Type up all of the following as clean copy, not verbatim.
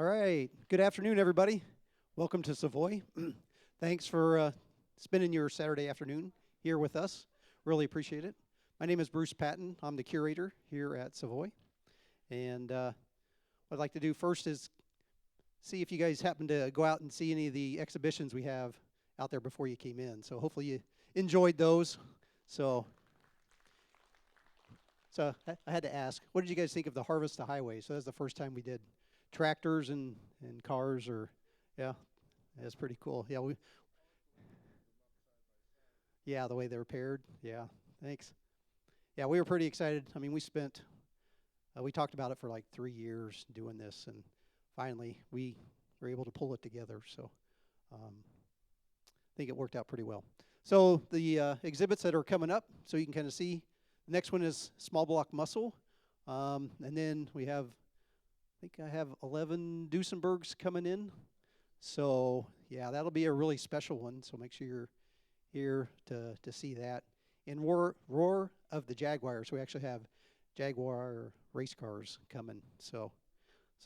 All right. Good afternoon, everybody. Welcome to Savoy. Thanks for spending your Saturday afternoon here with us. Really appreciate it. My name is Bruce Patton. I'm the curator here at Savoy. And what I'd like to do first is see if you guys happen to go out and see any of the exhibitions we have out there before you came in. So hopefully you enjoyed those. So I had to ask, what did you guys think of the Harvest the Highway? So that's the first time we did tractors and cars, or yeah, that's pretty cool. Yeah, the way they're paired. Yeah, thanks. Yeah, we were pretty excited. I mean, we talked about it for like 3 years doing this, and finally we were able to pull it together. So I think it worked out pretty well. So the exhibits that are coming up, so you can kind of see. The next one is small block muscle, and then we have, I think I have 11 Duesenbergs coming in. So yeah, that'll be a really special one. So make sure you're here to see that. And Roar of the Jaguars. We actually have Jaguar race cars coming. So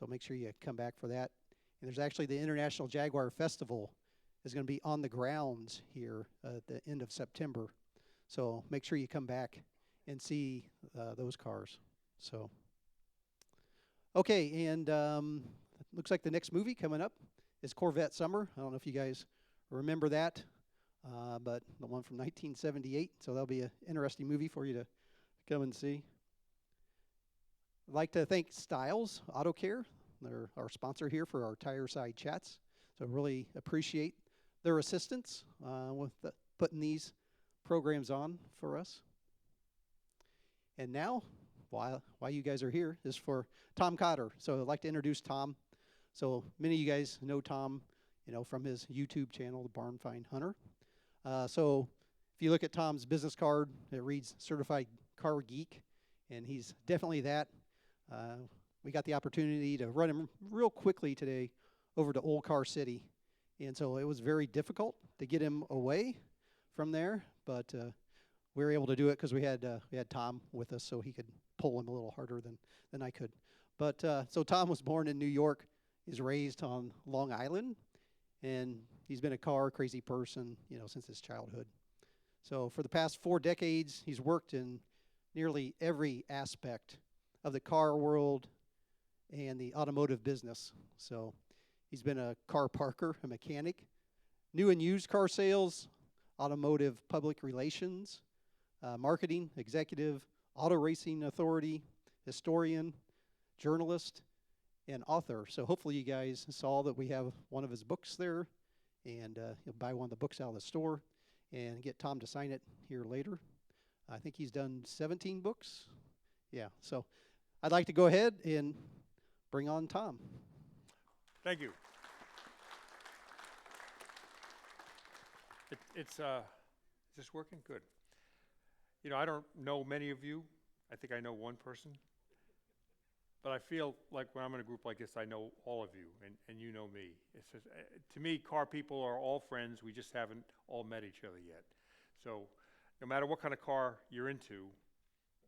make sure you come back for that. And there's actually the International Jaguar Festival is going to be on the grounds here at the end of September. So make sure you come back and see those cars. So okay, and looks like the next movie coming up is Corvette Summer. I don't know if you guys remember that, but the one from 1978. So that'll be an interesting movie for you to come and see. I'd like to thank Styles Auto Care. They're our sponsor here for our Tireside chats. So really appreciate their assistance with putting these programs on for us. And now, while you guys are here, is for Tom Cotter. So I'd like to introduce Tom. So many of you guys know Tom, from his YouTube channel, The Barn Find Hunter. So if you look at Tom's business card, it reads Certified Car Geek, and he's definitely that. We got the opportunity to run him real quickly today over to Old Car City, and so it was very difficult to get him away from there, but we were able to do it because we had Tom with us, so he could pull him a little harder than I could. But so Tom was born in New York. He's raised on Long Island, and he's been a car crazy person, since his childhood. So for the past 4 decades, he's worked in nearly every aspect of the car world and the automotive business. So he's been a car parker, a mechanic, new and used car sales, automotive public relations, marketing, executive, auto racing authority, historian, journalist, and author. So hopefully you guys saw that we have one of his books there, and you'll buy one of the books out of the store and get Tom to sign it here later. I think he's done 17 books. Yeah, so I'd like to go ahead and bring on Tom. Thank you. Is this working? Good. I don't know many of you. I think I know one person. But I feel like when I'm in a group like this, I know all of you, and you know me. It's just, to me, car people are all friends. We just haven't all met each other yet. So no matter what kind of car you're into,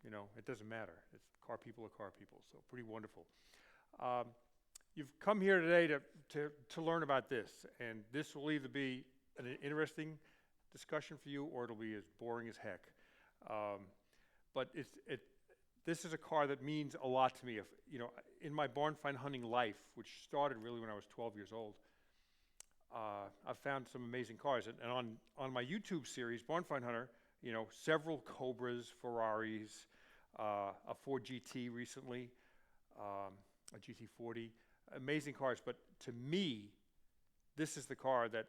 it doesn't matter. Car people are car people, so pretty wonderful. You've come here today to learn about this, and this will either be an interesting discussion for you, or it'll be as boring as heck. But this is a car that means a lot to me. In my barn find hunting life, which started really when I was 12 years old, I've found some amazing cars. And on my YouTube series, Barn Find Hunter, several Cobras, Ferraris, a Ford GT recently, a GT40, amazing cars. But to me, this is the car that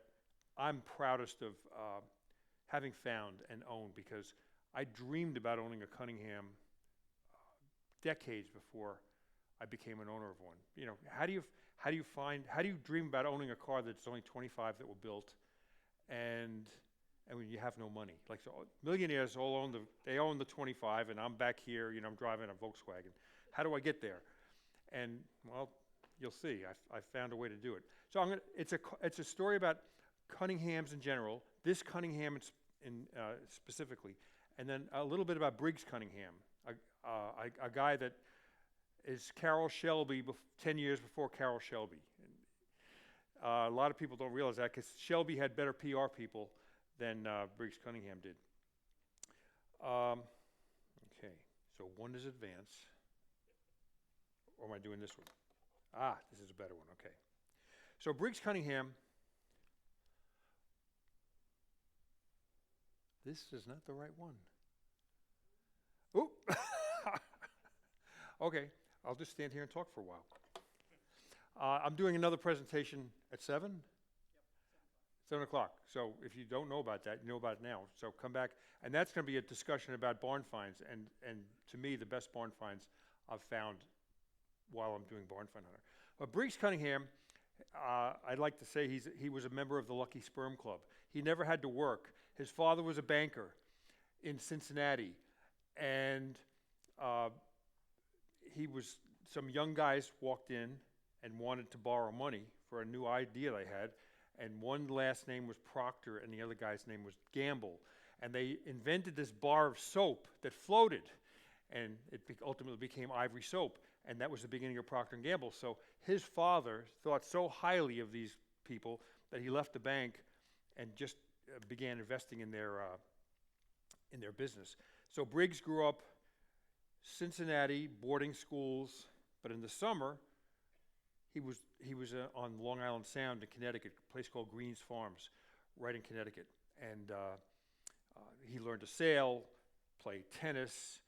I'm proudest of having found and owned, because I dreamed about owning a Cunningham decades before I became an owner of one. How do you dream about owning a car that's only 25 that were built, and when you have no money? Like, so millionaires all own the 25, and I'm back here, I'm driving a Volkswagen. How do I get there? And well, you'll see. I found a way to do it. So it's a story about Cunninghams in general, this Cunningham specifically, and then a little bit about Briggs Cunningham, a guy that is Carroll Shelby, 10 years before Carroll Shelby. A lot of people don't realize that because Shelby had better PR people than Briggs Cunningham did. Okay, so one is advance. Or am I doing this one? This is a better one, okay. So Briggs Cunningham, this is not the right one. Oop! Okay, I'll just stand here and talk for a while. I'm doing another presentation at 7? Yep, 7 o'clock. So if you don't know about that, you know about it now. So come back, and that's going to be a discussion about barn finds, and to me, the best barn finds I've found while I'm doing Barn Find Hunter. But Briggs Cunningham, I'd like to say he was a member of the Lucky Sperm Club. He never had to work. His father was a banker in Cincinnati, and some young guys walked in and wanted to borrow money for a new idea they had, and one last name was Proctor and the other guy's name was Gamble, and they invented this bar of soap that floated, and it ultimately became Ivory Soap, and that was the beginning of Procter & Gamble. So his father thought so highly of these people that he left the bank and just began investing in their business. So Briggs grew up Cincinnati, boarding schools, but in the summer, he was on Long Island Sound in Connecticut, a place called Green's Farms, right in Connecticut. And he learned to sail, play tennis.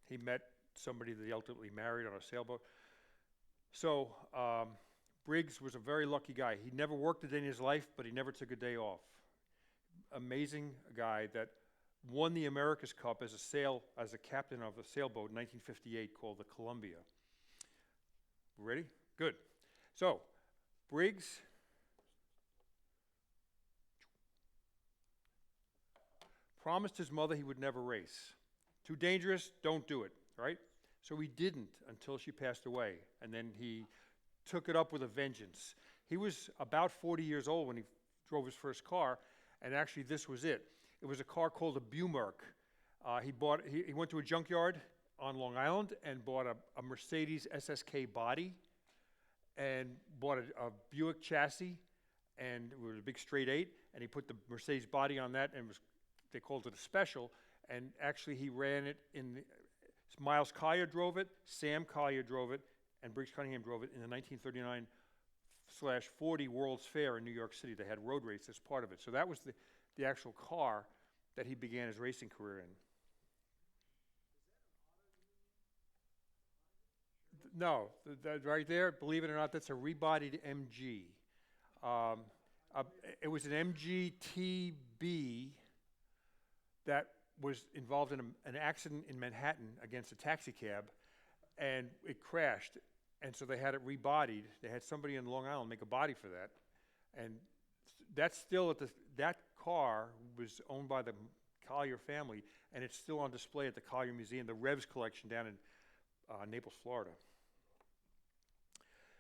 He met somebody that he ultimately married on a sailboat. So Briggs was a very lucky guy. He never worked a day in his life, but he never took a day off. Amazing guy that won the America's Cup as a captain of a sailboat in 1958 called the Columbia. Ready? Good. So Briggs promised his mother he would never race. Too dangerous, don't do it, right? So he didn't until she passed away, and then he took it up with a vengeance. He was about 40 years old when he drove his first car, and actually this was it. It was a car called a Bumerk. He went to a junkyard on Long Island and bought a Mercedes SSK body and bought a Buick chassis, and it was a big straight 8, and he put the Mercedes body on that, and they called it a special, and actually he ran it Miles Collier drove it, Sam Collier drove it, and Briggs Cunningham drove it in the 1939/40 World's Fair in New York City. They had road race as part of it. So that was the actual car that he began his racing career in. No, that right there, believe it or not, that's a rebodied MG. It was an MGTB that was involved in an accident in Manhattan against a taxi cab, and it crashed, and so they had it rebodied. They had somebody in Long Island make a body for that, and that's still that car was owned by the Collier family, and it's still on display at the Collier Museum, the Revs collection down in Naples, Florida.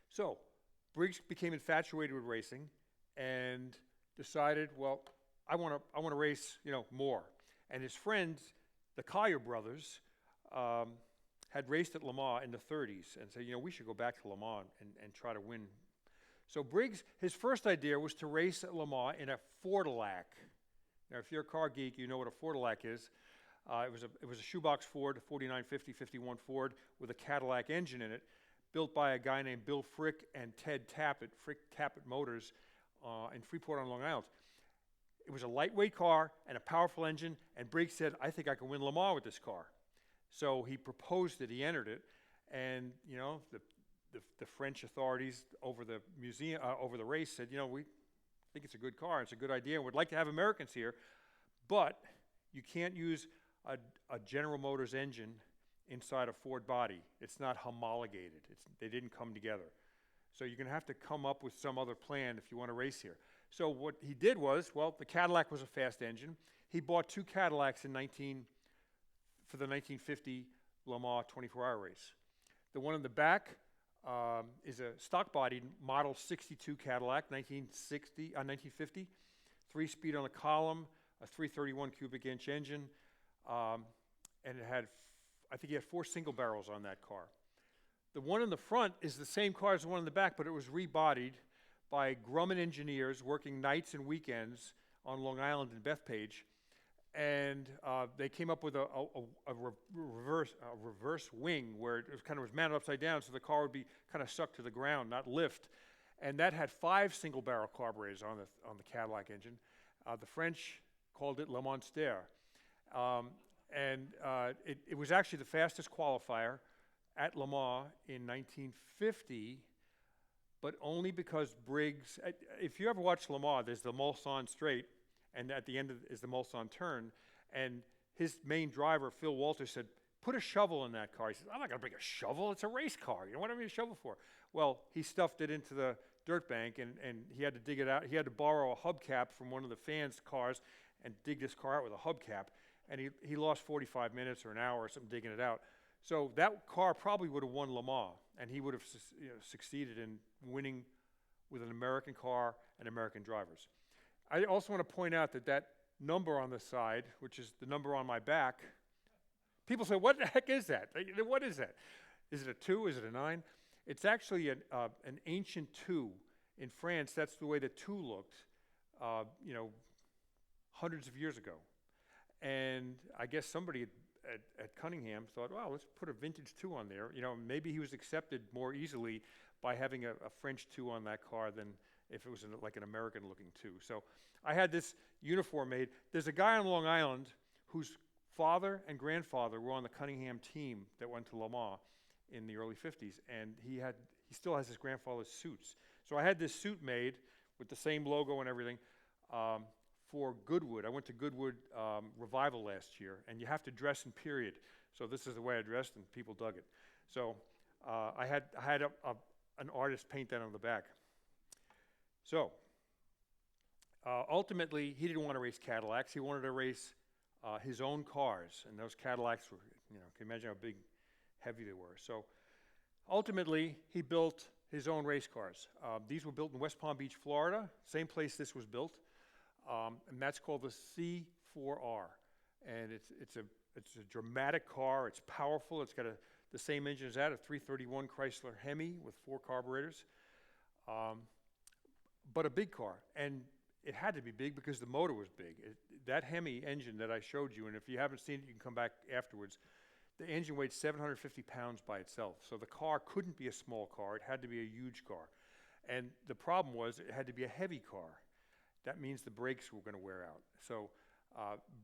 So Briggs became infatuated with racing and decided, well, I want to race, more. And his friends, the Collier brothers, had raced at Le Mans in the 30s and said, we should go back to Le Mans and try to win. So Briggs, his first idea was to race at Le Mans in a Ford-a-lac. Now, if you're a car geek, you know what a Ford-a-lac is. It was a shoebox Ford, a 4950, 51 Ford with a Cadillac engine in it, built by a guy named Bill Frick and Ted Tappett, Frick Tappett Motors, in Freeport on Long Island. It was a lightweight car and a powerful engine, and Briggs said, I think I can win Le Mans with this car. So he proposed it, he entered it, and the French authorities over the museum, over the race said, we think it's a good car, it's a good idea, and we'd like to have Americans here, but you can't use a General Motors engine inside a Ford body. It's not homologated. They didn't come together. So you're going to have to come up with some other plan if you want to race here. So what he did was, the Cadillac was a fast engine. He bought 2 Cadillacs for the 1950 Le Mans 24-hour race. The one in the back is a stock-bodied Model 62 Cadillac, 1950, 3-speed on the column, a 331 cubic inch engine, and it had, I think he had 4 single barrels on that car. The one in the front is the same car as the one in the back, but it was rebodied by Grumman engineers working nights and weekends on Long Island in Bethpage. And they came up with a reverse wing where it was mounted upside down, so the car would be kind of sucked to the ground, not lift. And that had 5 single-barrel carburetors on the Cadillac engine. The French called it Le Monster. It was actually the fastest qualifier at Le Mans in 1950, but only because Briggs, if you ever watch Le Mans, there's the Mulsanne straight, and at the end is the Mulsanne turn, and his main driver, Phil Walter, said, put a shovel in that car. He said, I'm not going to bring a shovel. It's a race car. You know what I need a shovel for? Well, he stuffed it into the dirt bank, and he had to dig it out. He had to borrow a hubcap from one of the fans' cars and dig this car out with a hubcap, and he lost 45 minutes or an hour or something digging it out. So that car probably would have won Le Mans, and he would have succeeded in winning with an American car and American drivers. I also want to point out that number on the side, which is the number on my back, people say, what the heck is that? What is that? Is it a 2? Is it a 9? It's actually an ancient 2. In France, that's the way the 2 looked, hundreds of years ago. And I guess somebody at Cunningham thought, well, let's put a vintage 2 on there. Maybe he was accepted more easily by having a French 2 on that car than if it was like an American-looking 2. So I had this uniform made. There's a guy on Long Island whose father and grandfather were on the Cunningham team that went to Le Mans in the early 50s, and he still has his grandfather's suits. So I had this suit made with the same logo and everything for Goodwood. I went to Goodwood Revival last year, and you have to dress in period. So this is the way I dressed, and people dug it. So I had an artist paint that on the back. So ultimately, he didn't want to race Cadillacs. He wanted to race his own cars, and those Cadillacs were, can you imagine how big, heavy they were. So ultimately, he built his own race cars. These were built in West Palm Beach, Florida, same place this was built, and that's called the C4R. And it's a dramatic car. It's powerful. It's got the same engine as that, a 331 Chrysler Hemi with 4 carburetors. But a big car, and it had to be big because the motor was big. That Hemi engine that I showed you, and if you haven't seen it, you can come back afterwards, the engine weighed 750 pounds by itself. So the car couldn't be a small car. It had to be a huge car. And the problem was it had to be a heavy car. That means the brakes were going to wear out. So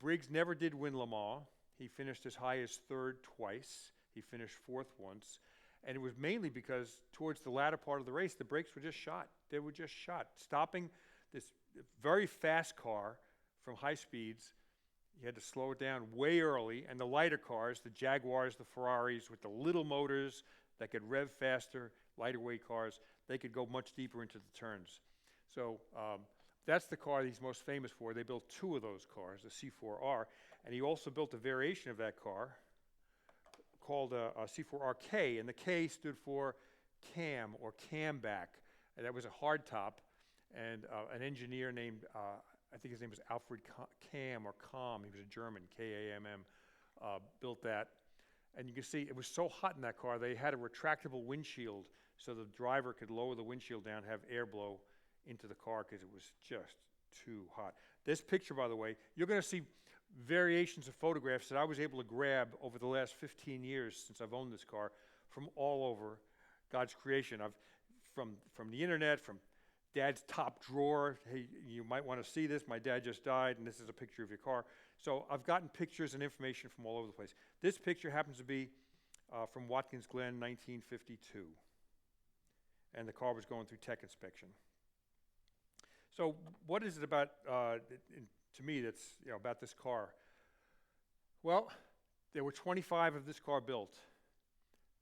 Briggs never did win Le Mans. He finished as high as 3rd twice. He finished 4th once. And it was mainly because towards the latter part of the race, the brakes were just shot. They were just shot. Stopping this very fast car from high speeds, you had to slow it down way early. And the lighter cars, the Jaguars, the Ferraris, with the little motors that could rev faster, lighter weight cars, they could go much deeper into the turns. So that's the car he's most famous for. They built 2 of those cars, the C4R. And he also built a variation of that car called a C4RK, and the K stood for cam or camback. And that was a hard top, and an engineer named, I think his name was Alfred Kamm or Kamm, he was a German, K-A-M-M, built that. And you can see it was so hot in that car, they had a retractable windshield so the driver could lower the windshield down, have air blow into the car because it was just too hot. This picture, by the way, you're going to see variations of photographs that I was able to grab over the last 15 years since I've owned this car from all over God's creation. From the internet, from Dad's top drawer. Hey, you might want to see this. My dad just died, and this is a picture of your car. So I've gotten pictures and information from all over the place. This picture happens to be from Watkins Glen, 1952. And the car was going through tech inspection. So what is it about, to me, that's about this car? Well, there were 25 of this car built,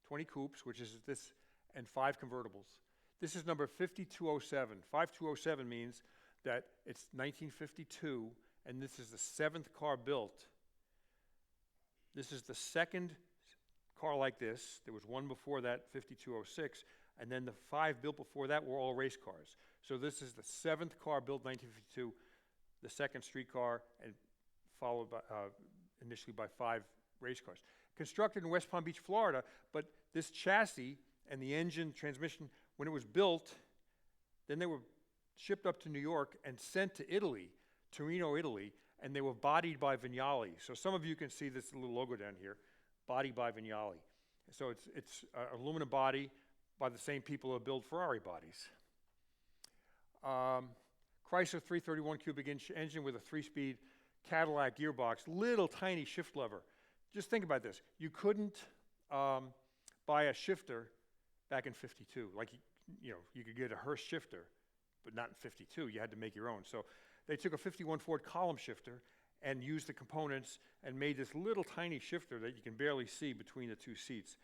20 coupes, which is this, and 5 convertibles. This is number 5207. 5207 means that it's 1952, and this is the 7th car built. This is the 2nd car like this. There was one before that, 5206, and then the 5 built before that were all race cars. So this is the 7th car built 1952, the 2nd street car, and followed by, initially by 5 race cars. Constructed in West Palm Beach, Florida, but this chassis and the engine, transmission, when it was built, then they were shipped up to New York and sent to Italy, Torino, Italy, and they were bodied by Vignali. So some of you can see this little logo down here, bodied by Vignali. So it's aluminum body by the same people who build Ferrari bodies. Chrysler 331 cubic inch engine with a 3-speed Cadillac gearbox, little tiny shift lever. Just think about this. You couldn't buy a shifter back in '52. Like, you could get a Hurst shifter, but not in '52. You had to make your own. So they took a '51 Ford column shifter and used the components and made this little tiny shifter that you can barely see between the two seats.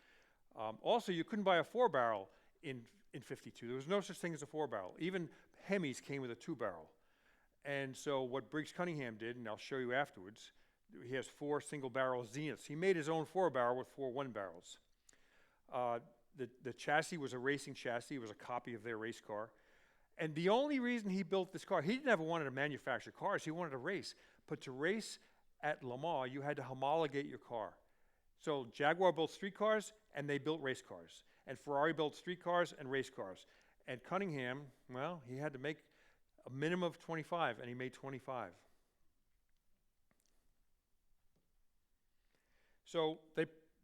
Also, you couldn't buy a 4-barrel in '52. There was no such thing as a 4-barrel. Even Hemis came with a 2-barrel. And so what Briggs Cunningham did, and I'll show you afterwards, he has 4 single-barrel Zeniths. He made his own 4-barrel with 4 1-barrels. The chassis was a racing chassis. It was a copy of their race car. And the only reason he built this car, he never wanted to manufacture cars. He wanted to race. But to race at Le Mans, you had to homologate your car. So Jaguar built street cars, and they built race cars. And Ferrari built street cars and race cars. And Cunningham, well, he had to make a minimum of 25, and he made 25. So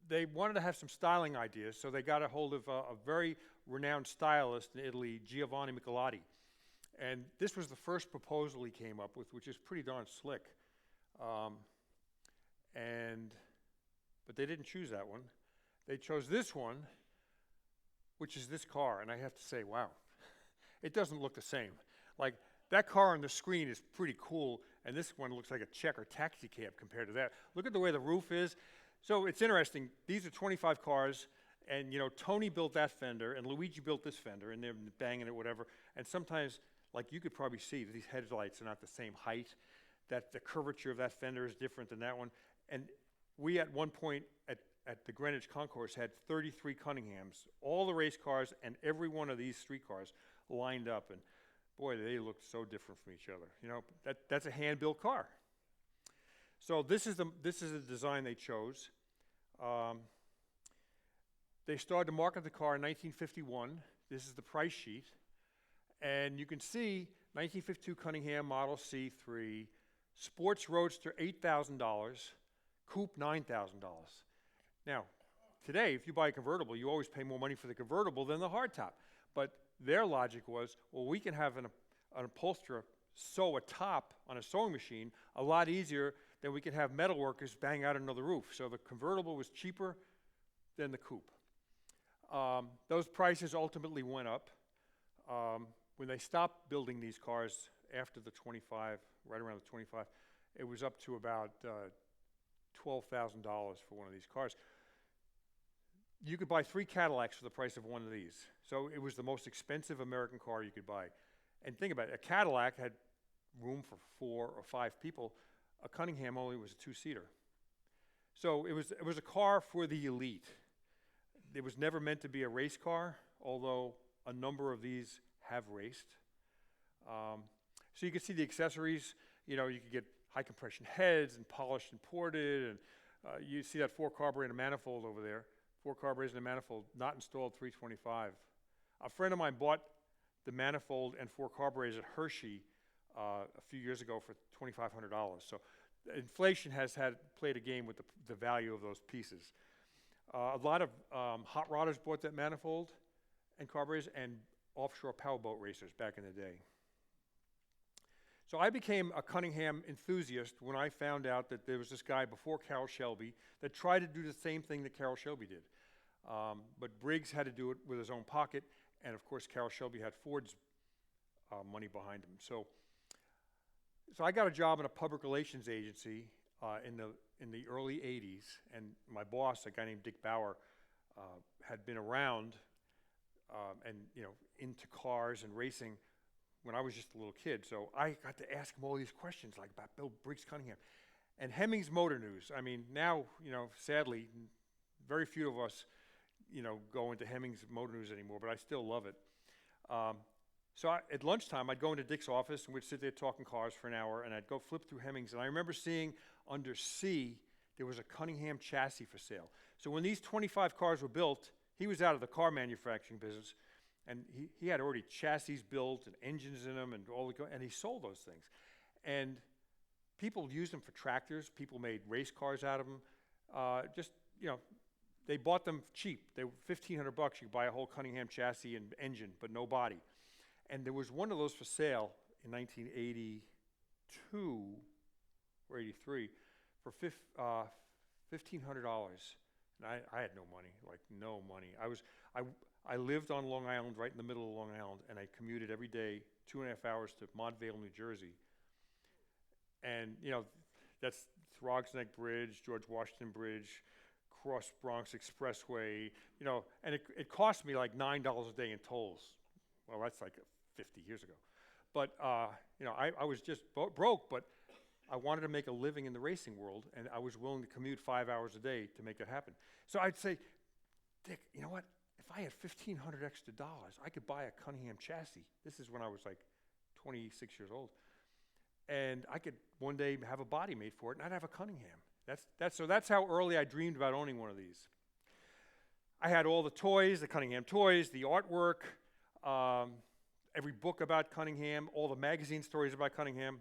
they wanted to have some styling ideas, so they got a hold of a very renowned stylist in Italy, Giovanni Michelotti. And this was the first proposal he came up with, which is pretty darn slick. But they didn't choose that one. They chose this one, which is this car, and I have to say, wow, it doesn't look the same. Like, that car on the screen is pretty cool, and this one looks like a checker taxi cab compared to that. Look at the way the roof is. So it's interesting. These are 25 cars, and Tony built that fender, and Luigi built this fender, and they're banging it, whatever. And sometimes, like, you could probably see that these headlights are not the same height, that the curvature of that fender is different than that one. And we, at one point at the Greenwich Concourse, had 33 Cunninghams, all the race cars and every one of these street cars lined up. And boy, they looked so different from each other. That's a hand-built car. So this is the design they chose. They started to market the car in 1951. This is the price sheet. And you can see 1952 Cunningham Model C3, Sports Roadster $8,000, Coupe $9,000. Now, today, if you buy a convertible, you always pay more money for the convertible than the hardtop. But their logic was, well, we can have an upholsterer sew a top on a sewing machine a lot easier than we can have metal workers bang out another roof. So the convertible was cheaper than the coupe. Those prices ultimately went up. When they stopped building these cars after the 25, right around the 25, it was up to about $12,000 for one of these cars. You could buy 3 Cadillacs for the price of one of these. So it was the most expensive American car you could buy. And think about it, a Cadillac had room for 4 or 5 people. A Cunningham only was a 2-seater. So it was a car for the elite. It was never meant to be a race car, although a number of these have raced. So you can see the accessories. You could get high compression heads and polished and ported, and you see that 4 carburetor manifold over there. 4 carburetors and a manifold, not installed 325. A friend of mine bought the manifold and 4 carburetors at Hershey a few years ago for $2,500. So inflation has played a game with the value of those pieces. A lot of hot rodders bought that manifold and carburetors, and offshore powerboat racers back in the day. So I became a Cunningham enthusiast when I found out that there was this guy before Carroll Shelby that tried to do the same thing that Carroll Shelby did. But Briggs had to do it with his own pocket, and of course Carroll Shelby had Ford's money behind him. So I got a job in a public relations agency in the early 80s, and my boss, a guy named Dick Bauer, had been around and into cars and racing when I was just a little kid. So I got to ask him all these questions, like about Bill Briggs Cunningham. And Hemmings Motor News, I mean, now, sadly, very few of us, go into Hemmings Motor News anymore, but I still love it. So at lunchtime, I'd go into Dick's office, and we'd sit there talking cars for an hour, and I'd go flip through Hemmings. And I remember seeing under C, there was a Cunningham chassis for sale. So when these 25 cars were built he was out of the car manufacturing business, and he had already chassis built and engines in them and and he sold those things. And people used them for tractors. People made race cars out of them. They bought them cheap. They were $1,500. You could buy a whole Cunningham chassis and engine, but no body. And there was one of those for sale in 1982 or 83 for $1,500. And I had no money, like no money. I lived on Long Island, right in the middle of Long Island, and I commuted every day 2.5 hours to Montvale, New Jersey. And that's Throgs Neck Bridge, George Washington Bridge, Cross Bronx Expressway, and it cost me like $9 a day in tolls. Well, that's like 50 years ago. But, I was just broke, but I wanted to make a living in the racing world, and I was willing to commute 5 hours a day to make it happen. So I'd say, Dick, you know what? If I had $1,500 extra dollars, I could buy a Cunningham chassis. This is when I was like 26 years old. And I could one day have a body made for it, and I'd have a Cunningham. So that's how early I dreamed about owning one of these. I had all the toys, the Cunningham toys, the artwork, every book about Cunningham, all the magazine stories about Cunningham.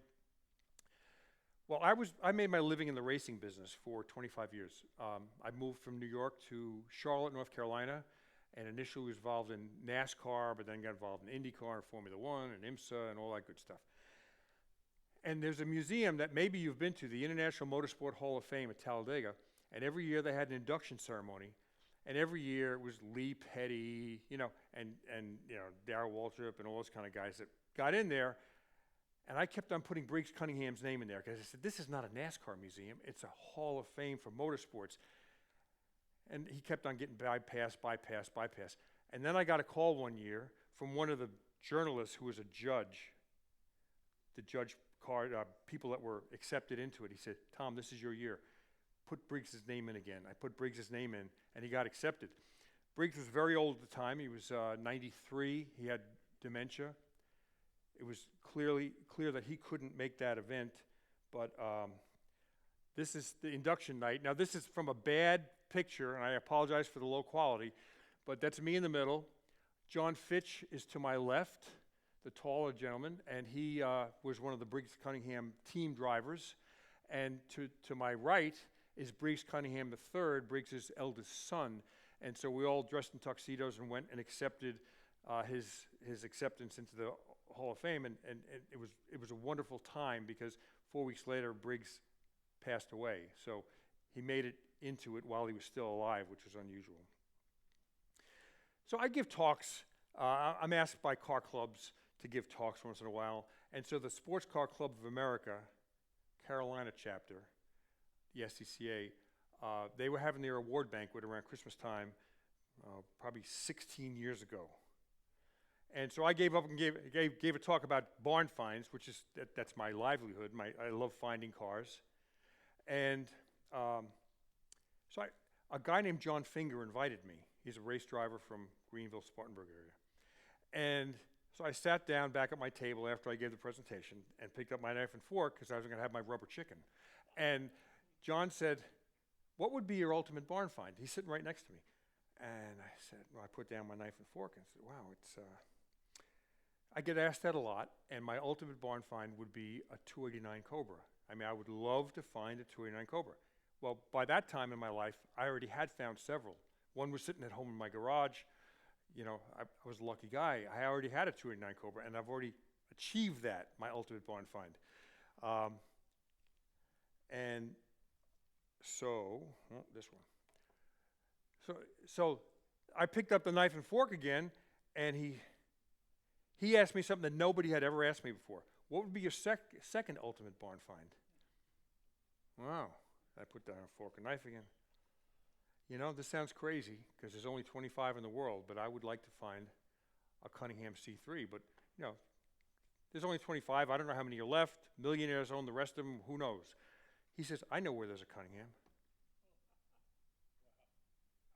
Well, I made my living in the racing business for 25 years. I moved from New York to Charlotte, North Carolina, and initially was involved in NASCAR, but then got involved in IndyCar and Formula One and IMSA and all that good stuff. And there's a museum that maybe you've been to, the International Motorsport Hall of Fame at Talladega, and every year they had an induction ceremony, and every year it was Lee Petty, and Darrell Waltrip and all those kind of guys that got in there, and I kept on putting Briggs Cunningham's name in there because I said, this is not a NASCAR museum, it's a Hall of Fame for motorsports. And he kept on getting bypassed. And then I got a call one year from one of the journalists who was a judge, the judge people that were accepted into it. He said, Tom, this is your year. Put Briggs' name in again. I put Briggs' name in, and he got accepted. Briggs was very old at the time. He was 93. He had dementia. It was clear that he couldn't make that event, but this is the induction night. Now, this is from a bad picture, and I apologize for the low quality, but that's me in the middle. John Fitch is to my left, the taller gentleman, and he was one of the Briggs Cunningham team drivers. And to my right is Briggs Cunningham III, Briggs' eldest son. And so we all dressed in tuxedos and went and accepted his acceptance into the Hall of Fame. And it was a wonderful time because 4 weeks later, Briggs passed away. So he made it into it while he was still alive, which was unusual. So I give talks. I'm asked by car clubs to give talks once in a while. And so the Sports Car Club of America, Carolina chapter, the SCCA, they were having their award banquet around Christmas time, probably 16 years ago. And so I gave up and gave a talk about barn finds, which is, that's my livelihood. I love finding cars. And so a guy named John Finger invited me. He's a race driver from Greenville, Spartanburg area. And so I sat down back at my table after I gave the presentation and picked up my knife and fork because I was going to have my rubber chicken. And John said, what would be your ultimate barn find? He's sitting right next to me. And I said, well, I put down my knife and fork and said, wow, I get asked that a lot, and my ultimate barn find would be a 289 Cobra. I mean, I would love to find a 289 Cobra. Well, by that time in my life, I already had found several. One was sitting at home in my garage. I was a lucky guy. I already had a 289 Cobra, and I've already achieved that, my ultimate barn find. And so, this one. So I picked up the knife and fork again, and he asked me something that nobody had ever asked me before. What would be your second ultimate barn find? Wow. I put down a fork and knife again. This sounds crazy because there's only 25 in the world, but I would like to find a Cunningham C3. But, there's only 25. I don't know how many are left. Millionaires own the rest of them. Who knows? He says, I know where there's a Cunningham.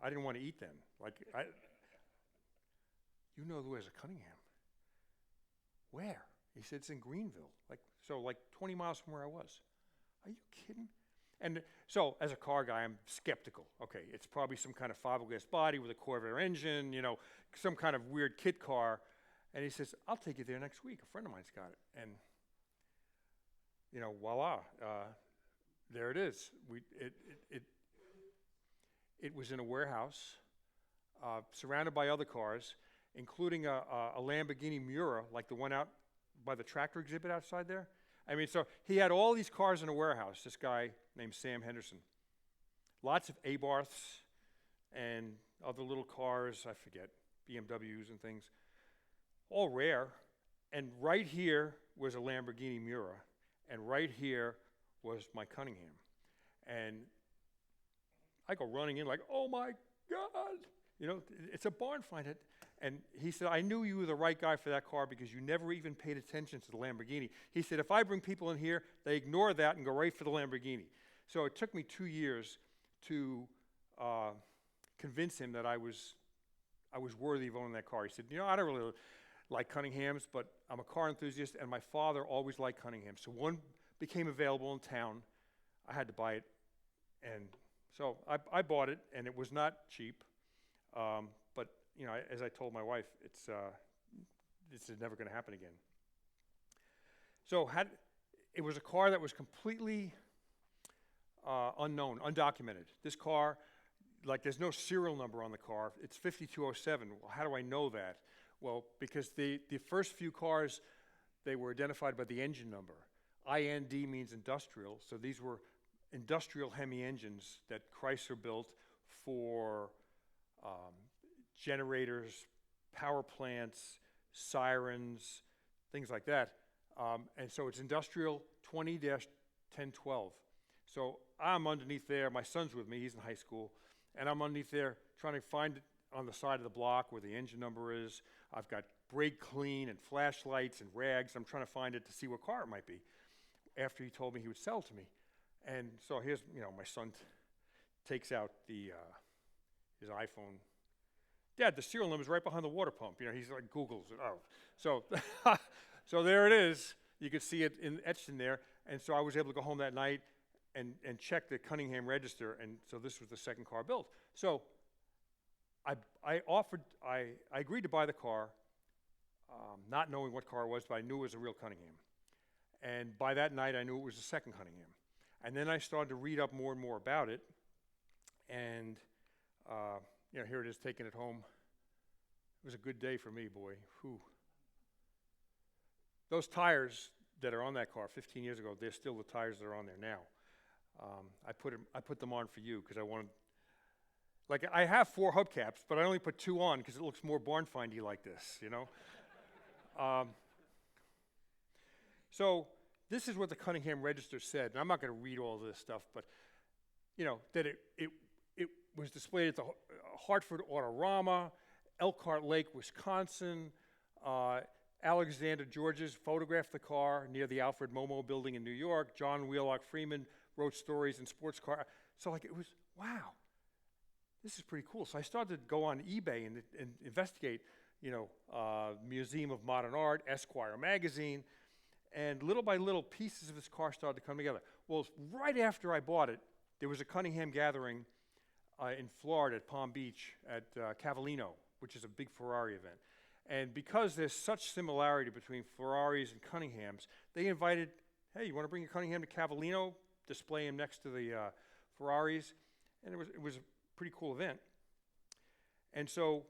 I didn't want to eat then. You know who has a Cunningham? Where? He said, it's in Greenville. Like 20 miles from where I was. Are you kidding? And so, as a car guy, I'm skeptical. Okay, it's probably some kind of fiberglass body with a Corvair engine, you know, some kind of weird kit car. And he says, I'll take you there next week. A friend of mine's got it. And, you know, voila, there it is. It was in a warehouse, surrounded by other cars, including a Lamborghini Miura, like the one out by the tractor exhibit outside there. I mean, so he had all these cars in a warehouse, this guy named Sam Henderson. Lots of Abarths and other little cars, I forget, BMWs and things, all rare. And right here was a Lamborghini Miura, and right here was my Cunningham. And I go running in like, oh my God, you know, it's a barn find. And he said, I knew you were the right guy for that car because you never even paid attention to the Lamborghini. He said, if I bring people in here, they ignore that and go right for the Lamborghini. So it took me 2 years to convince him that I was worthy of owning that car. He said, you know, I don't really like Cunninghams, but I'm a car enthusiast, and my father always liked Cunninghams. So one became available in town. I had to buy it. And so I bought it, and it was not cheap. But you know, as I told my wife, this is never going to happen again. So it was a car that was completely unknown, undocumented. This car, like, there's no serial number on the car. It's 5207. Well, how do I know that? Well, because the first few cars, they were identified by the engine number. IND means industrial, so these were industrial Hemi engines that Chrysler built for generators, power plants, sirens, things like that. And so it's industrial 20-1012. So I'm underneath there. My son's with me. He's in high school. And I'm underneath there trying to find it on the side of the block where the engine number is. I've got brake clean and flashlights and rags. I'm trying to find it to see what car it might be after he told me he would sell it to me. And so here's, you know, my son takes out his iPhone. Dad, the serial number is right behind the water pump. You know, he's like Googles it. Oh, so so there it is. You could see it etched in there. And so I was able to go home that night and check the Cunningham register. And so this was the second car built. So I agreed to buy the car, not knowing what car it was, but I knew it was a real Cunningham. And by that night, I knew it was the second Cunningham. And then I started to read up more and more about it. And you know, here it is, taking it home. It was a good day for me, boy. Whew. Those tires that are on that car 15 years ago, they're still the tires that are on there now. I put them on for you because I wanted, like, I have 4 hubcaps, but I only put 2 on because it looks more barn findy like this, you know? So this is what the Cunningham Register said, and I'm not going to read all this stuff, but, you know, that it was displayed at the Hartford Autorama, Elkhart Lake, Wisconsin. Alexander Georges photographed the car near the Alfred Momo building in New York. John Wheelock Freeman wrote stories in sports car. So, like, it was, wow, this is pretty cool. So I started to go on eBay and investigate, you know, Museum of Modern Art, Esquire magazine, and little by little, pieces of this car started to come together. Well, right after I bought it, there was a Cunningham gathering in Florida at Palm Beach at Cavallino, which is a big Ferrari event. And because there's such similarity between Ferraris and Cunninghams, they invited, hey, you want to bring your Cunningham to Cavallino, display him next to the Ferraris? And it was a pretty cool event. And so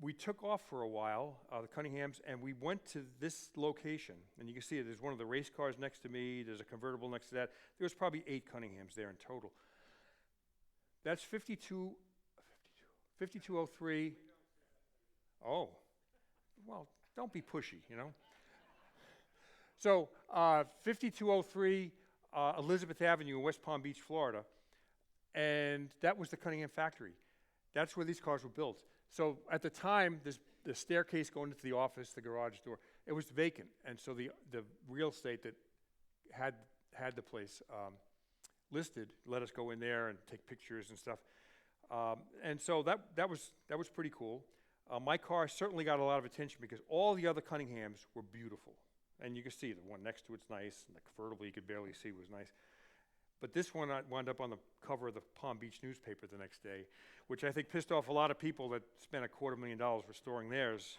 we took off for a while, the Cunninghams, and we went to this location. And you can see it, there's one of the race cars next to me, there's a convertible next to that. There was probably 8 Cunninghams there in total. That's 5203. Oh, well, don't be pushy, you know. So 5203 Elizabeth Avenue in West Palm Beach, Florida. And that was the Cunningham factory. That's where these cars were built. So at the time, the staircase going into the office, the garage door, it was vacant. And so the real estate that had the place listed let us go in there and take pictures and stuff. And so that was pretty cool. My car certainly got a lot of attention because all the other Cunninghams were beautiful. And you can see the one next to it's nice, and the convertible you could barely see was nice. But this one wound up on the cover of the Palm Beach newspaper the next day, which I think pissed off a lot of people that spent $250,000 restoring theirs.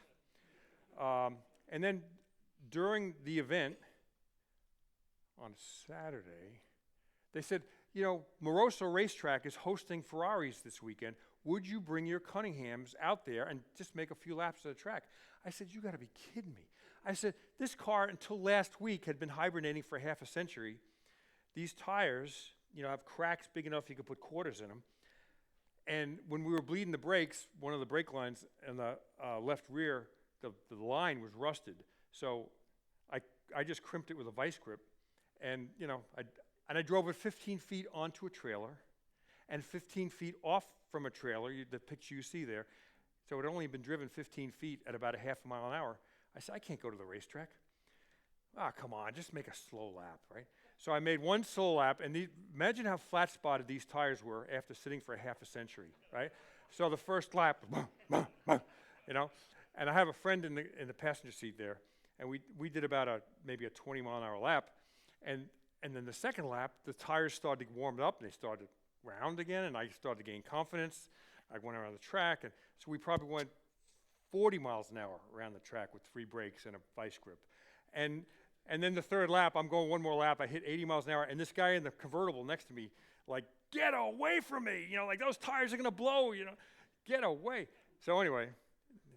And then during the event on Saturday, they said, you know, Moroso Racetrack is hosting Ferraris this weekend. Would you bring your Cunninghams out there and just make a few laps of the track? I said, you got to be kidding me. I said, this car until last week had been hibernating for half a century. These tires, you know, have cracks big enough you could put quarters in them. And when we were bleeding the brakes, one of the brake lines in the left rear, the line was rusted. So I just crimped it with a vice grip. And, you know, I drove it 15 feet onto a trailer and 15 feet off from a trailer, the picture you see there. So it had only been driven 15 feet at about a half a mile an hour. I said, I can't go to the racetrack. Ah, come on, just make a slow lap, right? So I made one slow lap, and imagine how flat-spotted these tires were after sitting for a half a century, right? So the first lap, you know, and I have a friend in the passenger seat there, and we did about maybe a 20-mile-an-hour lap, and then the second lap, the tires started to warm up, and they started round again, and I started to gain confidence. I went around the track, and so we probably went 40 miles an hour around the track with 3 brakes and a vice grip. And then the third lap, I'm going one more lap, I hit 80 miles an hour, and this guy in the convertible next to me, like, get away from me, you know, like those tires are gonna blow, you know, get away. So anyway,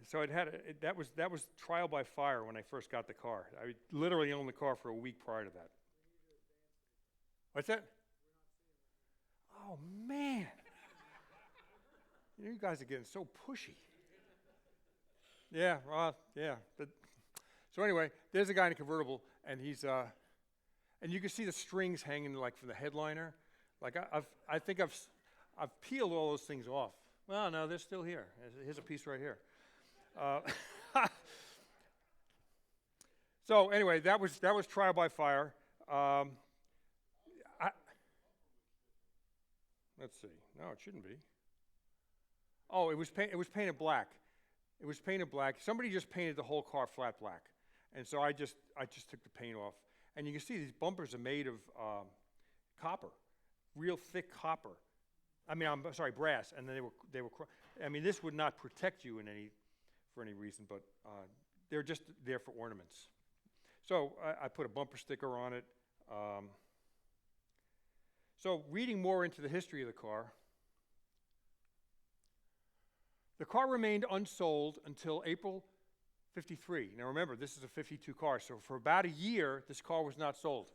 so that was trial by fire when I first got the car. I literally owned the car for a week prior to that. What's that? Oh man, you guys are getting so pushy. Yeah, well, yeah. So anyway, there's a guy in a convertible, and he's, and you can see the strings hanging like from the headliner. Like I think I've peeled all those things off. Well, no, they're still here. Here's a piece right here. So anyway, that was trial by fire. Let's see. No, it shouldn't be. Oh, it was painted black. It was painted black. Somebody just painted the whole car flat black. And so I just took the paint off. And you can see these bumpers are made of copper, real thick copper. I mean, I'm sorry, brass. And then they were. I mean, this would not protect you for any reason, but they're just there for ornaments. So I put a bumper sticker on it. So reading more into the history of the car remained unsold until April 53. Now remember, this is a 52 car, so for about a year, this car was not sold.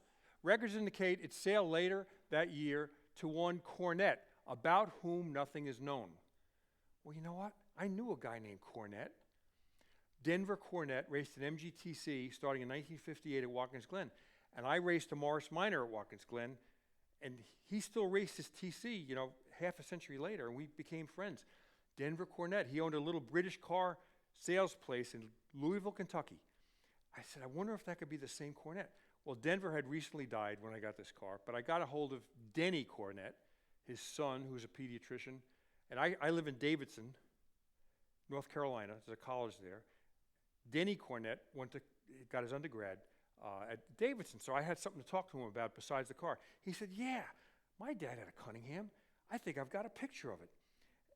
Records indicate its sale later that year to one Cornette, about whom nothing is known. Well, you know what? I knew a guy named Cornette. Denver Cornette raced an MGTC starting in 1958 at Watkins Glen, and I raced a Morris Minor at Watkins Glen, and he still raced his TC, you know, half a century later, and we became friends. Denver Cornette, he owned a little British car sales place in Louisville, Kentucky. I said, I wonder if that could be the same Cornette. Well, Denver had recently died when I got this car, but I got a hold of Denny Cornette, his son, who's a pediatrician, and I live in Davidson, North Carolina. There's a college there. Denny Cornette got his undergrad at Davidson, so I had something to talk to him about besides the car. He said, yeah, my dad had a Cunningham. I think I've got a picture of it.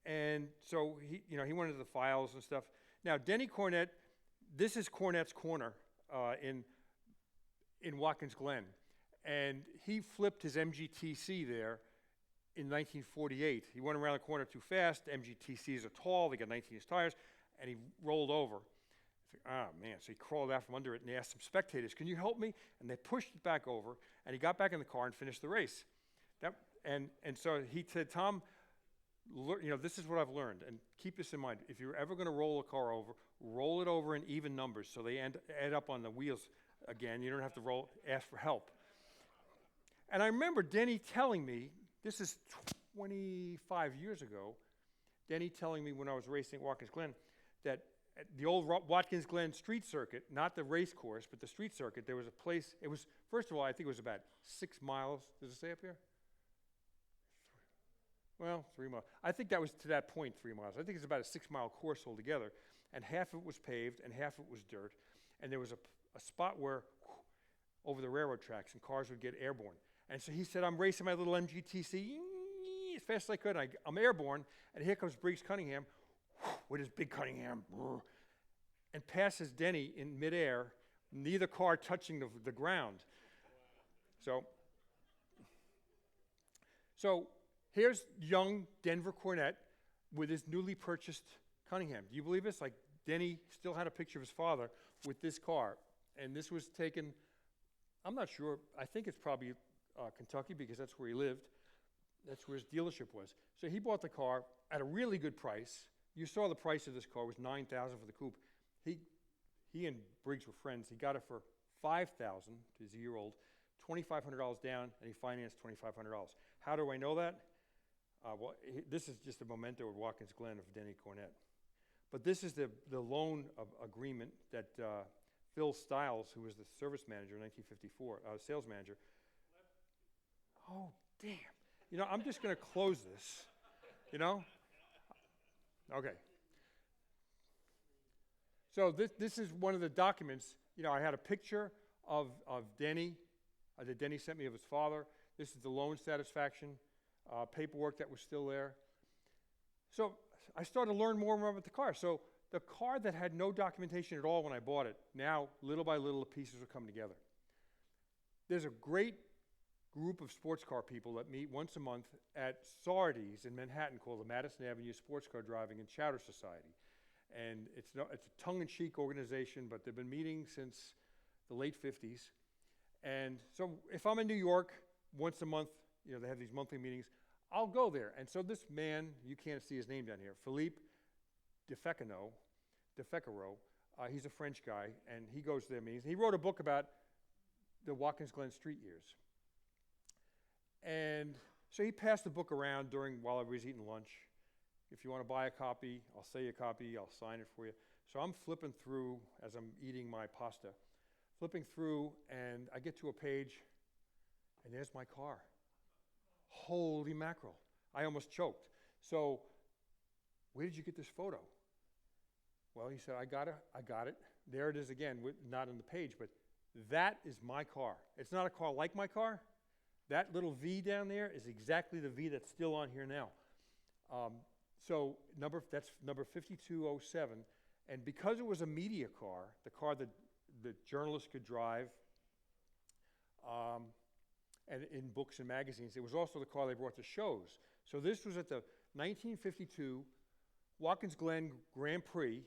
And so he went into the files and stuff. Now, Denny Cornette, this is Cornette's Corner in Watkins Glen. And he flipped his MGTC there in 1948. He went around the corner too fast. MGTCs are tall. They got 19-inch tires. And he rolled over. Oh, man. So he crawled out from under it and he asked some spectators, can you help me? And they pushed it back over. And he got back in the car and finished the race. And so he said, Tom, you know, this is what I've learned, and keep this in mind. If you're ever going to roll a car over, roll it over in even numbers so they add up on the wheels again. You don't have to ask for help. And I remember Denny telling me, this is 25 years ago, Denny telling me when I was racing at Watkins Glen, that at the old Watkins Glen street circuit, not the race course, but the street circuit, there was a place, it was, first of all, I think it was about 6 miles. Does it say up here? Well, 3 miles. I think that was to that point 3 miles. I think it's about a 6-mile course altogether, and half of it was paved and half of it was dirt. And there was a spot where over the railroad tracks and cars would get airborne. And so he said, I'm racing my little MGTC as fast as I could. I'm airborne, and here comes Briggs Cunningham with his big Cunningham and passes Denny in midair, neither car touching the ground. So here's young Denver Cornett with his newly purchased Cunningham. Do you believe this? Like, Denny still had a picture of his father with this car. And this was taken, I'm not sure, I think it's probably Kentucky, because that's where he lived. That's where his dealership was. So he bought the car at a really good price. You saw the price of this car was $9,000 for the coupe. He and Briggs were friends. He got it for $5,000, he's a year old, $2,500 down, and he financed $2,500. How do I know that? This is just a memento of Watkins Glen of Denny Cornett. But this is the loan agreement that Phil Stiles, who was the service manager in 1954, sales manager. Oh, damn. You know, I'm just going to close this, you know? Okay. So this is one of the documents. You know, I had a picture of Denny, that Denny sent me of his father. This is the loan satisfaction paperwork that was still there. So I started to learn more and more about the car. So the car that had no documentation at all when I bought it, now little by little the pieces are coming together. There's a great group of sports car people that meet once a month at Sardi's in Manhattan called the Madison Avenue Sports Car Driving and Chowder Society. And it's a tongue-in-cheek organization, but they've been meeting since the late 50s. And so if I'm in New York once a month, you know, they have these monthly meetings, I'll go there. And so this man, you can't see his name down here, Philippe DeFecaro, he's a French guy, and he goes to their meetings. He wrote a book about the Watkins Glen street years. And so he passed the book around while I was eating lunch. If you want to buy a copy, I'll sell you a copy, I'll sign it for you. So I'm flipping through as I'm eating my pasta, flipping through, and I get to a page, and there's my car. Holy mackerel. I almost choked. So, where did you get this photo? Well, he said, I got it. There it is again, not on the page, but that is my car. It's not a car like my car. That little V down there is exactly the V that's still on here now. So that's number 5207. And because it was a media car, the car that the journalists could drive, and in books and magazines, it was also the car they brought to shows. So this was at the 1952 Watkins Glen Grand Prix,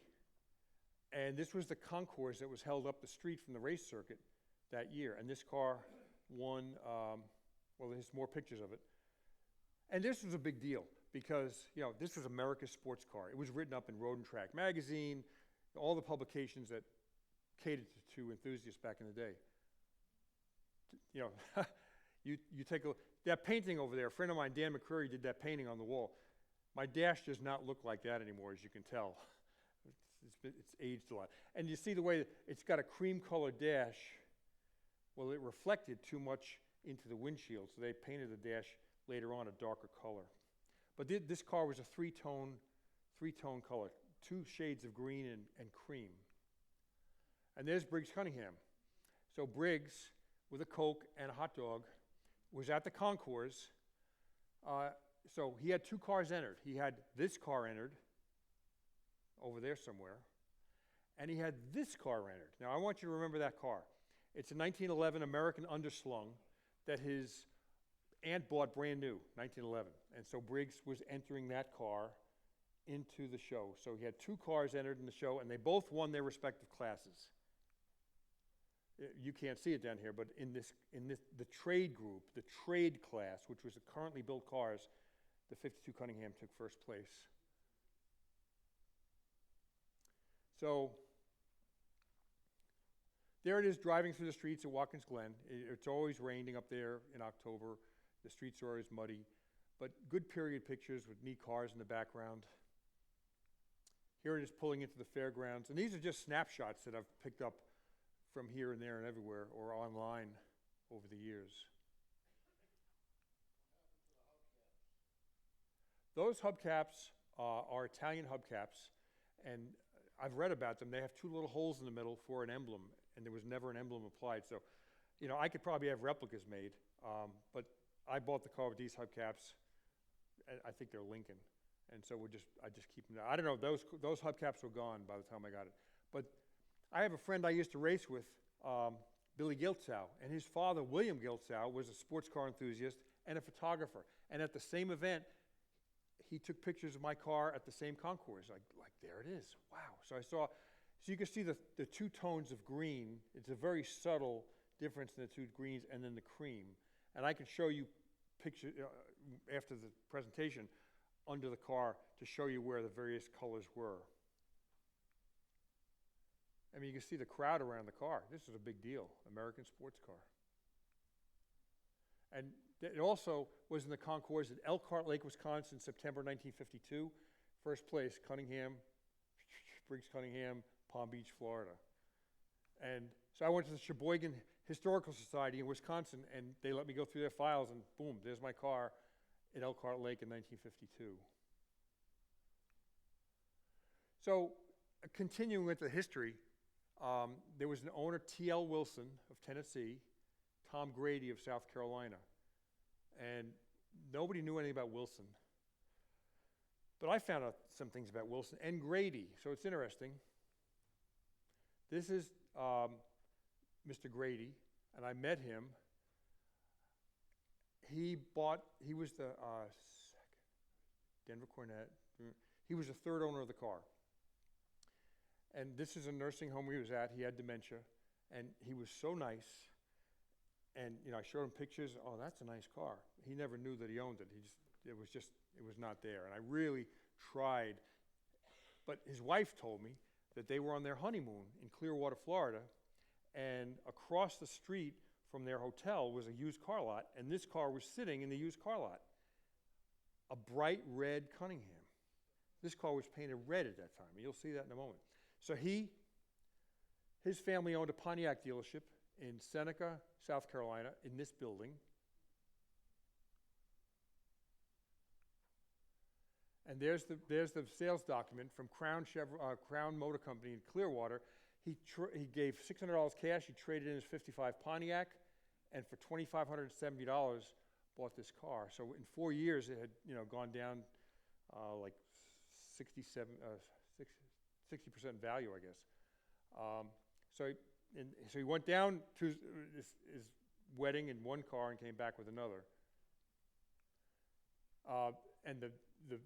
and this was the concourse that was held up the street from the race circuit that year. And this car won, well, there's more pictures of it. And this was a big deal because, you know, this was America's sports car. It was written up in Road and Track magazine, all the publications that catered to enthusiasts back in the day. You know, you take a look. That painting over there, a friend of mine, Dan McCreary, did that painting on the wall. My dash does not look like that anymore, as you can tell. It's aged a lot. And you see the way it's got a cream-colored dash. Well, it reflected too much into the windshield, so they painted the dash later on a darker color. But this car was a three-tone color, 2 shades of green and cream. And there's Briggs Cunningham. So Briggs, with a Coke and a hot dog, was at the concourse. So he had 2 cars entered. He had this car entered over there somewhere, and he had this car entered. Now, I want you to remember that car. It's a 1911 American Underslung that his aunt bought brand new, 1911. And so Briggs was entering that car into the show. So he had 2 cars entered in the show, and they both won their respective classes. You can't see it down here, but in the trade group, the trade class, which was the currently built cars, the 52 Cunningham took first place. So there it is, driving through the streets of Watkins Glen. It's always raining up there in October. The streets are always muddy, but good period pictures with neat cars in the background. Here it is pulling into the fairgrounds, and these are just snapshots that I've picked up from here and there and everywhere, or online over the years. Those hubcaps are Italian hubcaps, and I've read about them. They have 2 little holes in the middle for an emblem, and there was never an emblem applied. So, you know, I could probably have replicas made But I bought the car with these hubcaps. I think they're Lincoln, and so I just keep them there. I don't know, those hubcaps were gone by the time I got it. But I have a friend I used to race with, Billy Giltzow, and his father, William Giltzow, was a sports car enthusiast and a photographer. And at the same event, he took pictures of my car at the same concourse. Like there it is. Wow. So you can see the two tones of green. It's a very subtle difference in the two greens and then the cream. And I can show you pictures after the presentation under the car to show you where the various colors were. I mean, you can see the crowd around the car. This is a big deal, American sports car. And it also was in the concourse at Elkhart Lake, Wisconsin, September 1952. First place, Cunningham, Briggs Cunningham, Palm Beach, Florida. And so I went to the Sheboygan Historical Society in Wisconsin, and they let me go through their files, and boom, there's my car at Elkhart Lake in 1952. So continuing with the history, there was an owner, T.L. Wilson of Tennessee, Tom Grady of South Carolina. And nobody knew anything about Wilson. But I found out some things about Wilson and Grady, so it's interesting. This is Mr. Grady, and I met him. He was the Denver Cornet. He was the third owner of the car. And this is a nursing home he was at. He had dementia, and he was so nice. And I showed him pictures. Oh, that's a nice car. He never knew that he owned it. It was not there. And I really tried. But his wife told me that they were on their honeymoon in Clearwater, Florida, and across the street from their hotel was a used car lot, and this car was sitting in the used car lot. A bright red Cunningham. This car was painted red at that time, and you'll see that in a moment. So his family owned a Pontiac dealership in Seneca, South Carolina, in this building. And there's the sales document from Crown Motor Company in Clearwater. He gave $600 cash. He traded in his '55 Pontiac, and for $2,570 bought this car. So in 4 years, it had gone down like 60% value, I guess. So he went down to his wedding in one car and came back with another. And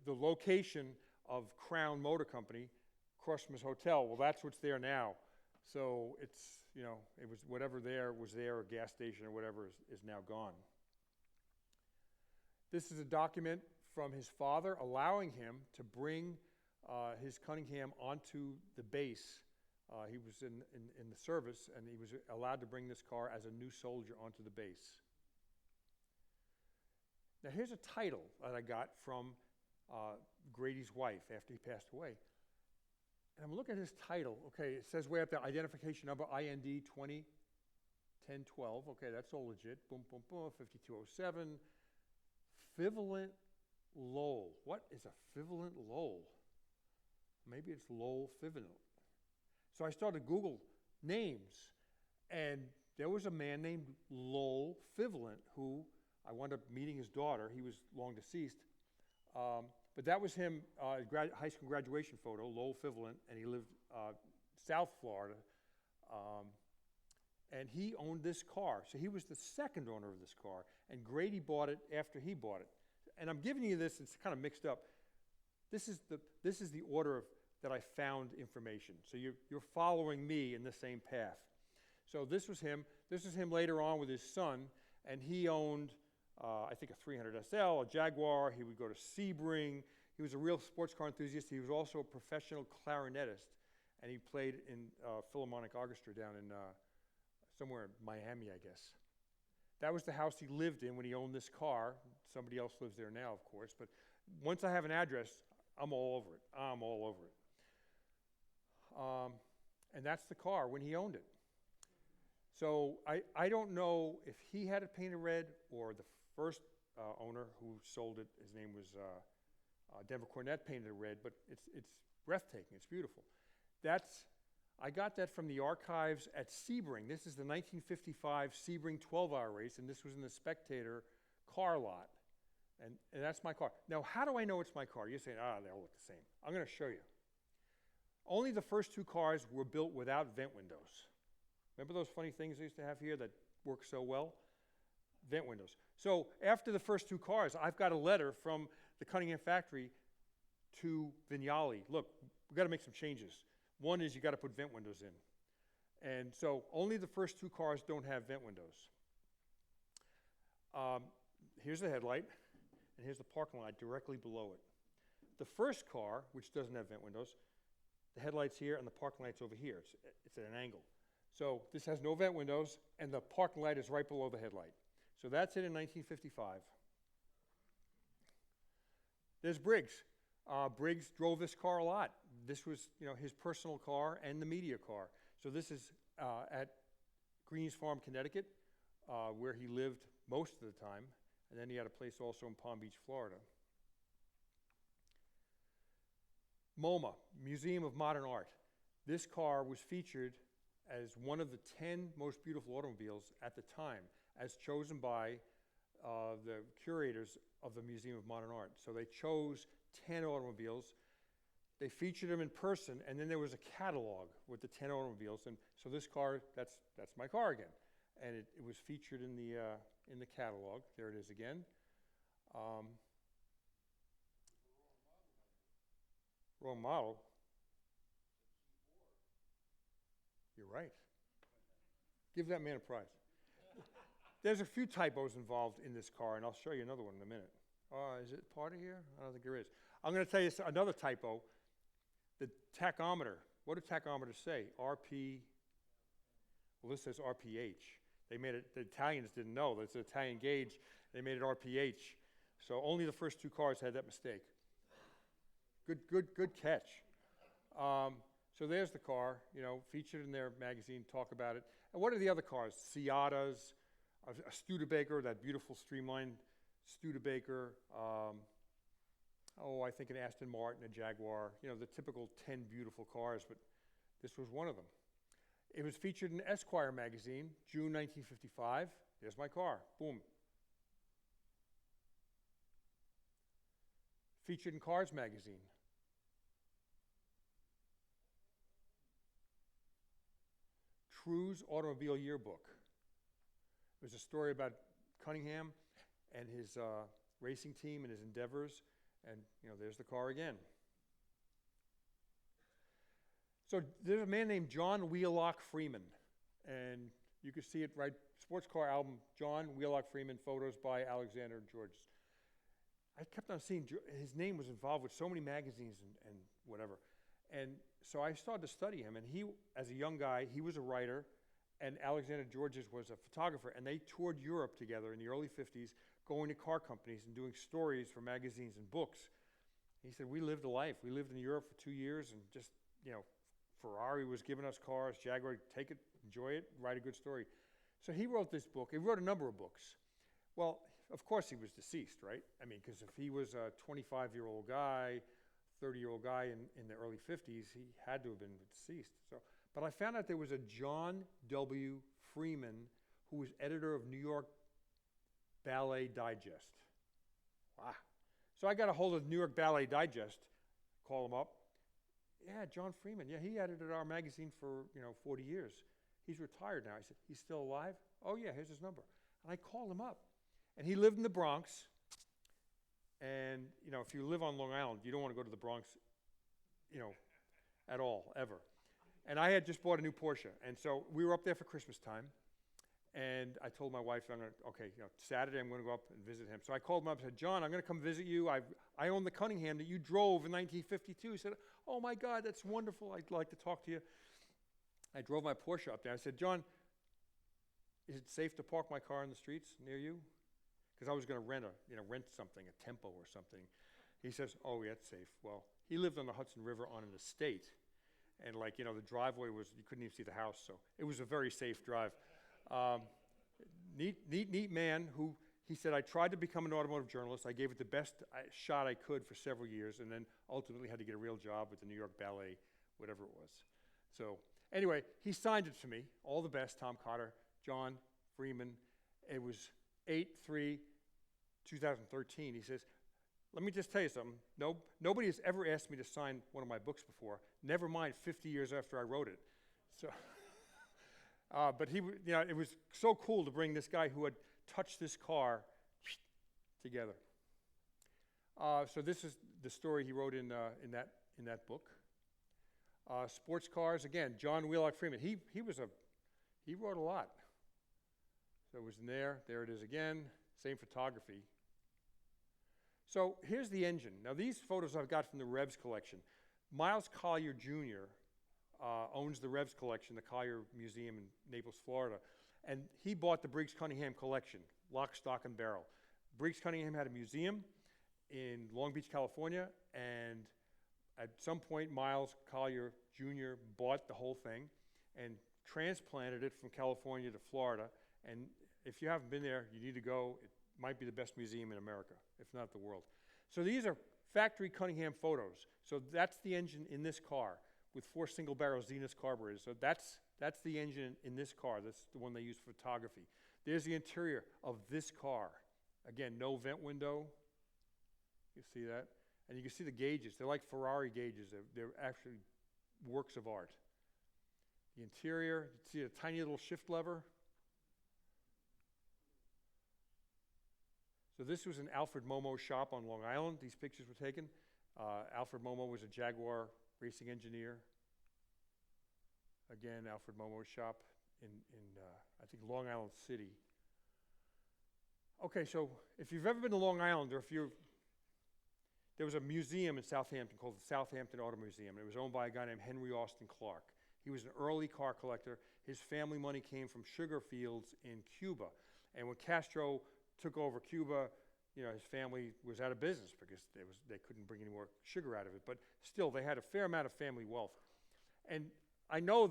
the location of Crown Motor Company, across from his hotel, well, that's what's there now. So it's, it was whatever was there, a gas station or whatever is now gone. This is a document from his father allowing him to bring his Cunningham onto the base. He was in the service, and he was allowed to bring this car as a new soldier onto the base. Now here's a title that I got from Grady's wife after he passed away. And I'm looking at his title. Okay, it says way up there, identification number IND 201012. Okay, that's all legit. Boom, boom, boom, 5207. Fivolent Lowell. What is a Fivolent Lowell? Maybe it's Lowell Fivolent. So I started Google names, and there was a man named Lowell Fivolent who I wound up meeting his daughter. He was long deceased. But that was him, high school graduation photo, Lowell Fivolent, and he lived South Florida. And he owned this car. So he was the second owner of this car, and Grady bought it after he bought it. And I'm giving you this, it's kind of mixed up. This is the order that I found information. So you're following me in the same path. So this was him. This is him later on with his son, and he owned I think a 300 SL, a Jaguar. He would go to Sebring. He was a real sports car enthusiast. He was also a professional clarinetist, and he played in Philharmonic Orchestra down in somewhere in Miami, I guess. That was the house he lived in when he owned this car. Somebody else lives there now, of course. But once I have an address, I'm all over it. I'm all over it. And that's the car when he owned it. So I don't know if he had it painted red or the first owner who sold it, his name was Denver Cornet, painted it red, but it's breathtaking. It's beautiful. That's I got that from the archives at Sebring. This is the 1955 Sebring 12-hour race, and this was in the Spectator car lot. And that's my car. Now, how do I know it's my car? You're saying, they all look the same. I'm going to show you. Only the first two cars were built without vent windows. Remember those funny things they used to have here that work so well? Vent windows. So after the first two cars, I've got a letter from the Cunningham factory to Vignali. Look, we've got to make some changes. One is you got to put vent windows in. And so only the first two cars don't have vent windows. Here's the headlight, and here's the parking lot directly below it. The first car, which doesn't have vent windows, the headlight's here and the parking light's over here. It's at an angle. So this has no vent windows, and the parking light is right below the headlight. So that's it in 1955. There's Briggs. Briggs drove this car a lot. This was, his personal car and the media car. So this is at Greens Farm, Connecticut, where he lived most of the time. And then he had a place also in Palm Beach, Florida. MoMA, Museum of Modern Art. This car was featured as one of the 10 most beautiful automobiles at the time, as chosen by the curators of the Museum of Modern Art. So they chose 10 automobiles. They featured them in person, and then there was a catalog with the 10 automobiles. And so this car, that's my car again. And it was featured in the catalog. There it is again. Wrong model. You're right. Give that man a prize. There's a few typos involved in this car, and I'll show you another one in a minute. Is it part of here? I don't think there is. I'm going to tell you another typo. The tachometer. What did tachometer say? RP. Well, this says RPH. They made it, the Italians didn't know. It's an Italian gauge. They made it RPH. So only the first two cars had that mistake. Good catch. So there's the car, featured in their magazine, talk about it. And what are the other cars? Ciatas, a Studebaker, that beautiful streamlined Studebaker. I think an Aston Martin, a Jaguar, the typical 10 beautiful cars, but this was one of them. It was featured in Esquire magazine, June 1955. There's my car, boom. Featured in Cars magazine. True's Automobile Yearbook. It was a story about Cunningham and his racing team and his endeavors, and there's the car again. So there's a man named John Wheelock Freeman, and you can see it right, sports car album, John Wheelock Freeman, photos by Alexander Georges. I kept on seeing his name was involved with so many magazines and whatever. And so I started to study him, and he, as a young guy, he was a writer, and Alexander Georges was a photographer, and they toured Europe together in the early 50s, going to car companies and doing stories for magazines and books. He said, we lived a life. We lived in Europe for 2 years, and just, Ferrari was giving us cars, Jaguar, take it, enjoy it, write a good story. So he wrote this book. He wrote a number of books. Well, of course he was deceased, right? I mean, because if he was a 25-year-old guy, 30-year-old guy in the early 50s, he had to have been deceased. But I found out there was a John W. Freeman who was editor of New York Ballet Digest. Wow. So I got a hold of New York Ballet Digest, call him up. Yeah, John Freeman. Yeah, he edited our magazine for 40 years. He's retired now. I said, he's still alive? Oh yeah, here's his number. And I called him up. And he lived in the Bronx. And if you live on Long Island, you don't want to go to the Bronx, at all, ever. And I had just bought a new Porsche. And so we were up there for Christmas time. And I told my wife, Saturday I'm going to go up and visit him. So I called him up and said, John, I'm going to come visit you. I own the Cunningham that you drove in 1952. He said, oh my God, that's wonderful. I'd like to talk to you. I drove my Porsche up there. I said, John, is it safe to park my car in the streets near you? Because I was going to rent something, a Tempo or something. He says, oh yeah, it's safe. Well, he lived on the Hudson River on an estate. And the driveway you couldn't even see the house. So it was a very safe drive. Neat man who, he said, I tried to become an automotive journalist. I gave it the best shot I could for several years, and then ultimately had to get a real job with the New York Ballet, whatever it was. So anyway, he signed it to me. All the best, Tom Cotter, John Freeman. It was 8/3/2013. He says, let me just tell you something. Nobody has ever asked me to sign one of my books before. Never mind 50 years after I wrote it. So, but it was so cool to bring this guy who had touched this car together. So this is the story he wrote in that book. Sports cars, again, John Wheelock Freeman. He wrote a lot. So it was in there. There it is again. Same photography. So here's the engine. Now these photos I've got from the Revs collection. Miles Collier Jr. Owns the Revs collection, the Collier Museum in Naples, Florida. And he bought the Briggs Cunningham collection, lock, stock, and barrel. Briggs Cunningham had a museum in Long Beach, California, and at some point, Miles Collier Jr. bought the whole thing and transplanted it from California to Florida. And if you haven't been there, you need to go. It might be the best museum in America, if not the world. So these are factory Cunningham photos. So that's the engine in this car with 4 single-barrel Zenith carburetors. So that's the engine in this car. That's the one they use for photography. There's the interior of this car. Again, no vent window. You see that? And you can see the gauges. They're like Ferrari gauges. They're actually works of art. The interior, you see a tiny little shift lever. So this was an Alfred Momo shop on Long Island. These pictures were taken. Alfred Momo was a Jaguar racing engineer. Again, Alfred Momo's shop in I think Long Island City. Okay, so if you've ever been to Long Island, or there was a museum in Southampton called the Southampton Auto Museum. And it was owned by a guy named Henry Austin Clark. He was an early car collector. His family money came from sugar fields in Cuba. And when Castro took over Cuba, his family was out of business because they couldn't bring any more sugar out of it. But still, they had a fair amount of family wealth. And I know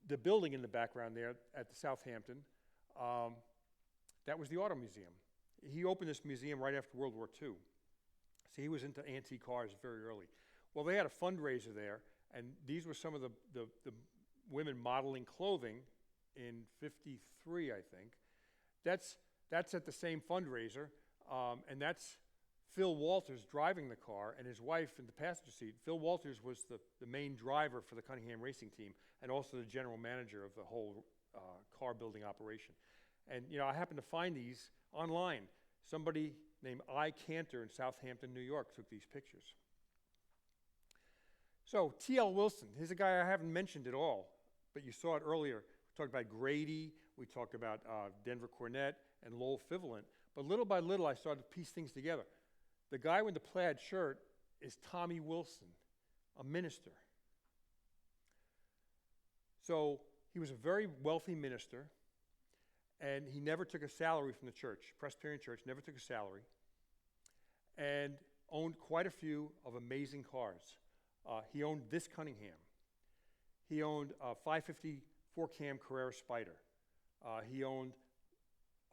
the building in the background there at the Southampton, that was the Auto Museum. He opened this museum right after World War II. So he was into antique cars very early. Well, they had a fundraiser there, and these were some of the women modeling clothing in '53, I think. That's at the same fundraiser, and that's Phil Walters driving the car, and his wife in the passenger seat. Phil Walters was the main driver for the Cunningham racing team, and also the general manager of the whole car building operation. And I happened to find these online. Somebody named I. Cantor in Southampton, New York, took these pictures. So T.L. Wilson, here's a guy I haven't mentioned at all, but you saw it earlier. We talked about Grady, we talked about Denver Cornett and Lowell Fivelant, but little by little I started to piece things together. The guy with the plaid shirt is Tommy Wilson, a minister. So he was a very wealthy minister, and he never took a salary from the church. Presbyterian church never took a salary, and owned quite a few of amazing cars. He owned this Cunningham. He owned a 550 4-cam Carrera Spider. He owned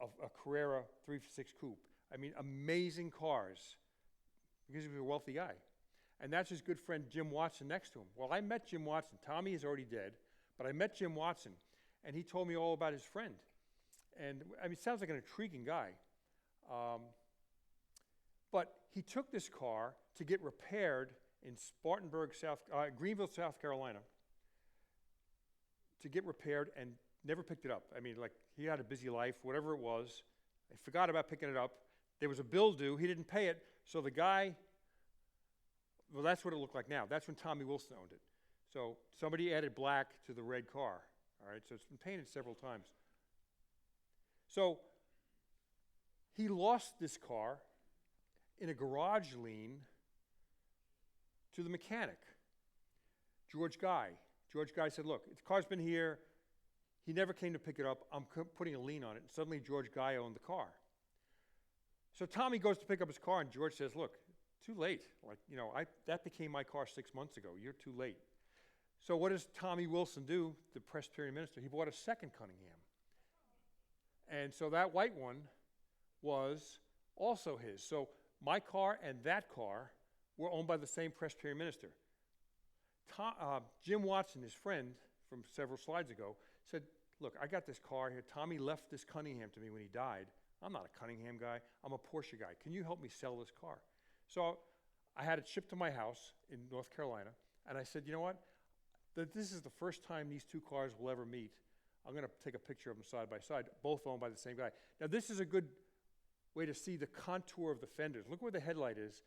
a Carrera 356 Coupe. I mean, amazing cars because he was a wealthy guy. And that's his good friend Jim Watson next to him. Well, I met Jim Watson. Tommy is already dead, but I met Jim Watson, and he told me all about his friend. And I mean, it sounds like an intriguing guy. But he took this car to get repaired in Greenville, South Carolina, to get repaired, and never picked it up. I mean, like, he had a busy life, whatever it was. I forgot about picking it up. There was a bill due. He didn't pay it. So the guy, well, that's what it looked like now. That's when Tommy Wilson owned it. So somebody added black to the red car. All right, so it's been painted several times. So he lost this car in a garage lien to the mechanic, George Guy. George Guy said, look, the car's been here. He never came to pick it up. I'm putting a lien on it. And suddenly George Guy owned the car. So Tommy goes to pick up his car, and George says, look, too late. Like, that became my car 6 months ago. You're too late. So what does Tommy Wilson do, the Presbyterian minister? He bought a second Cunningham. And so that white one was also his. So my car and that car were owned by the same Presbyterian minister. Jim Watson, his friend from several slides ago, said, look, I got this car here. Tommy left this Cunningham to me when he died. I'm not a Cunningham guy. I'm a Porsche guy. Can you help me sell this car? So I had it shipped to my house in North Carolina, and I said, you know what? This is the first time these two cars will ever meet. I'm going to take a picture of them side by side, both owned by the same guy. Now, this is a good way to see the contour of the fenders. Look where the headlight is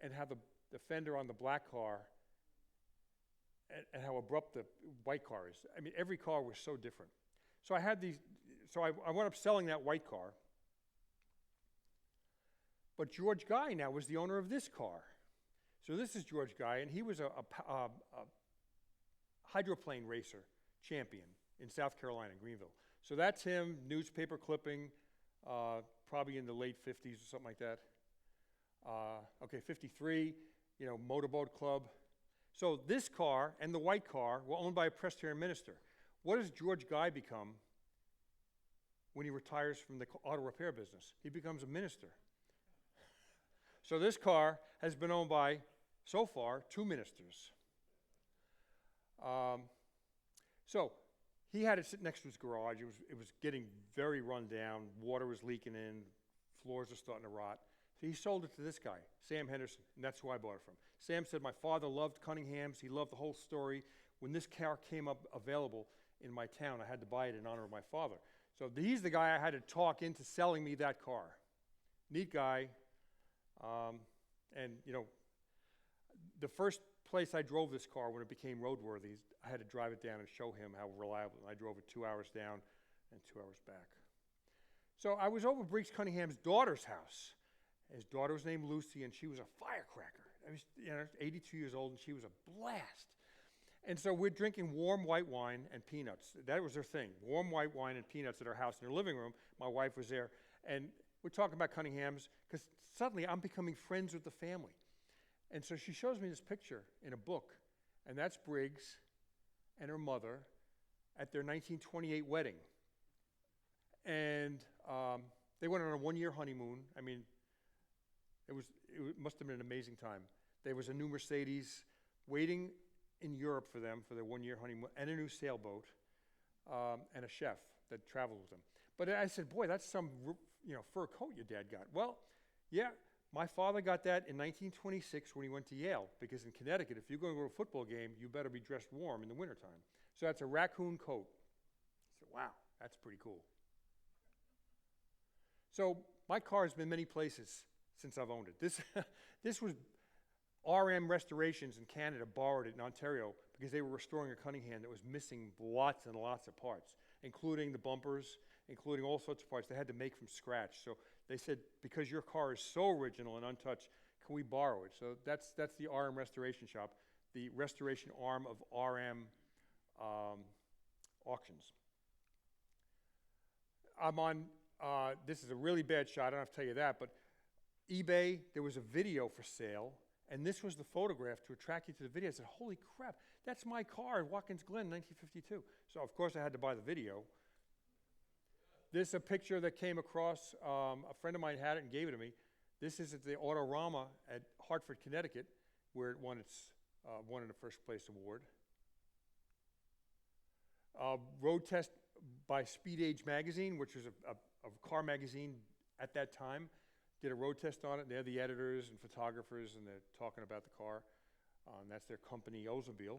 and how the fender on the black car and how abrupt the white car is. I mean, every car was so different. So I had these, so I wound up selling that white car. But George Guy now was the owner of this car. So this is George Guy, and he was a hydroplane racer champion in South Carolina, Greenville. So that's him, newspaper clipping, probably in the late 50s or something like that. Okay, 53, motorboat club. So this car and the white car were owned by a Presbyterian minister. What does George Guy become when he retires from the auto repair business? He becomes a minister. So this car has been owned by, so far, 2 ministers. So he had it sit next to his garage. It was getting very run down. Water was leaking in. Floors are starting to rot. So he sold it to this guy, Sam Henderson, and that's who I bought it from. Sam said, my father loved Cunninghams. He loved the whole story. When this car came up available in my town, I had to buy it in honor of my father. So he's the guy I had to talk into selling me that car. Neat guy. And, the first place I drove this car when it became roadworthy, I had to drive it down and show him how reliable. And I drove it 2 hours down and 2 hours back. So I was over Briggs Cunningham's daughter's house. His daughter was named Lucy, and she was a firecracker. I was, 82 years old, and she was a blast. And so we're drinking warm white wine and peanuts. That was their thing, warm white wine and peanuts at our house in their living room. My wife was there, and we're talking about Cunninghams, because suddenly I'm becoming friends with the family. And so she shows me this picture in a book, and that's Briggs and her mother at their 1928 wedding. And they went on a 1-year honeymoon. I mean, it must have been an amazing time. There was a new Mercedes waiting in Europe for them for their 1-year honeymoon, and a new sailboat, and a chef that traveled with them. But I said, boy, that's some fur coat your dad got. Well, yeah, my father got that in 1926 when he went to Yale, because in Connecticut, if you're going to go to a football game, you better be dressed warm in the wintertime. So that's a raccoon coat. I said, wow, that's pretty cool. So my car has been many places since I've owned it. This was RM Restorations in Canada borrowed it in Ontario because they were restoring a Cunningham that was missing lots and lots of parts, including the bumpers, including all sorts of parts they had to make from scratch. So they said, because your car is so original and untouched, can we borrow it? So that's the RM Restoration Shop, the restoration arm of RM Auctions. I'm on, this is a really bad shot, I don't have to tell you that, but eBay, there was a video for sale, and this was the photograph to attract you to the video. I said, holy crap, that's my car in Watkins Glen, 1952. So of course I had to buy the video. This is a picture that came across, a friend of mine had it and gave it to me. This is at the Autorama at Hartford, Connecticut, where it won in the first place award. Road test by Speed Age magazine, which was a car magazine at that time, did a road test on it. They're the editors and photographers, and they're talking about the car. And that's their company, Auotmobile.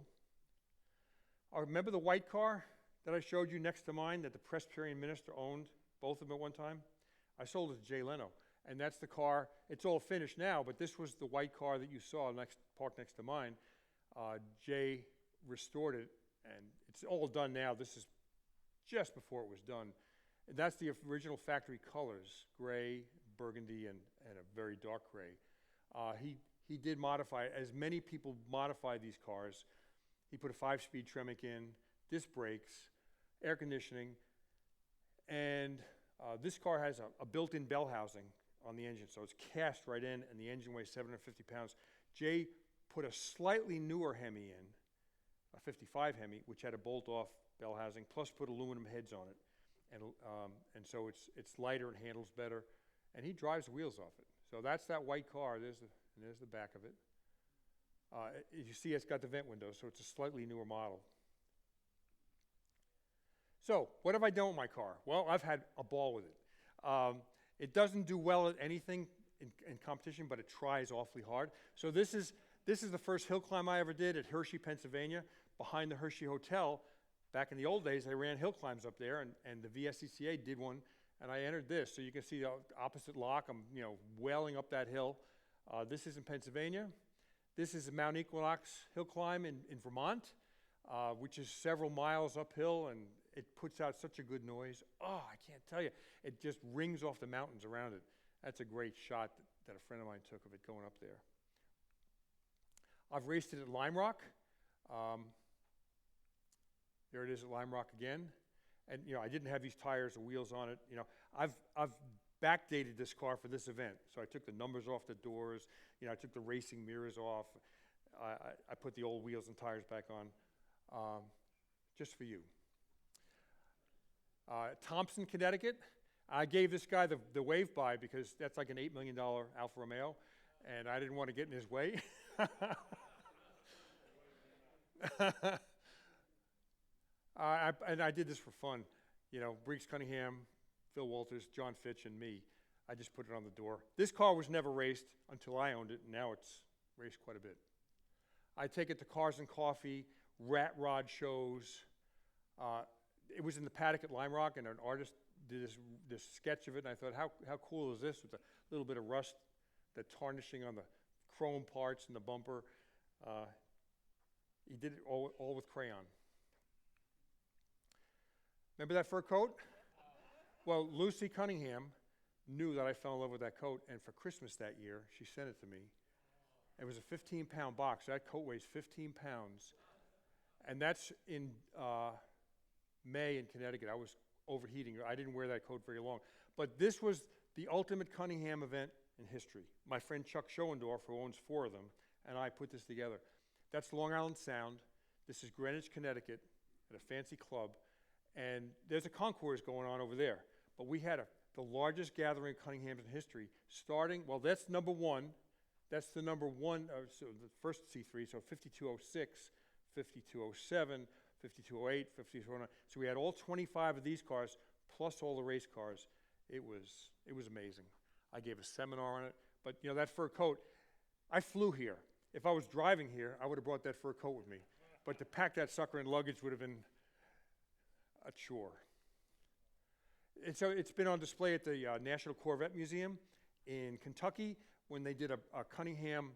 Remember the white car that I showed you next to mine that the Presbyterian minister owned, both of them at one time? I sold it to Jay Leno, and that's the car. It's all finished now, but this was the white car that you saw parked next to mine. Jay restored it, and it's all done now. This is just before it was done. And that's the original factory colors, gray, burgundy, and a very dark gray. He did modify it, as many people modify these cars. He put a 5-speed Tremec in, disc brakes, air conditioning, and this car has a built-in bell housing on the engine, so it's cast right in, and the engine weighs 750 pounds. Jay put a slightly newer Hemi in, a 55 Hemi, which had a bolt-off bell housing, plus put aluminum heads on it, and so it's lighter and handles better, and he drives the wheels off it. So that's that white car. There's the back of it. You see it's got the vent windows, so it's a slightly newer model. So, what have I done with my car? Well, I've had a ball with it. It doesn't do well at anything in competition, but it tries awfully hard. So this is the first hill climb I ever did at Hershey, Pennsylvania, behind the Hershey Hotel. Back in the old days, I ran hill climbs up there, and the VSCCA did one, and I entered this. So you can see the opposite lock. I'm wailing up that hill. This is in Pennsylvania. This is a Mount Equinox hill climb in Vermont, which is several miles uphill, and it puts out such a good noise. Oh, I can't tell you. It just rings off the mountains around it. That's a great shot that a friend of mine took of it going up there. I've raced it at Lime Rock. There it is at Lime Rock again. And I didn't have these tires or wheels on it. I've backdated this car for this event. So I took the numbers off the doors. I took the racing mirrors off. I put the old wheels and tires back on, just for you. Thompson, Connecticut. I gave this guy the wave by because that's like an $8 million Alfa Romeo, and I didn't want to get in his way. And I did this for fun. Briggs Cunningham, Phil Walters, John Fitch, and me. I just put it on the door. This car was never raced until I owned it, and now it's raced quite a bit. I take it to Cars and Coffee, rat rod shows. It was in the paddock at Lime Rock, and an artist did this sketch of it, and I thought, how cool is this with a little bit of rust, the tarnishing on the chrome parts and the bumper. He did it all with crayon. Remember that fur coat? Well, Lucy Cunningham knew that I fell in love with that coat, and for Christmas that year, she sent it to me. It was a 15-pound box. That coat weighs 15 pounds, and that's in May in Connecticut. I was overheating. I didn't wear that coat very long. But this was the ultimate Cunningham event in history. My friend Chuck Schoendorf, who owns 4 of them, and I put this together. That's Long Island Sound. This is Greenwich, Connecticut, at a fancy club. And there's a concourse going on over there. But we had the largest gathering of Cunninghams in history, starting, well, that's number 1. That's the number 1, so the first C3, so 5206, 5207, 5208, 5209. So we had all 25 of these cars, plus all the race cars. It was amazing. I gave a seminar on it. But that fur coat, I flew here. If I was driving here, I would have brought that fur coat with me. But to pack that sucker in luggage would have been a chore. And so it's been on display at the National Corvette Museum in Kentucky. When they did a Cunningham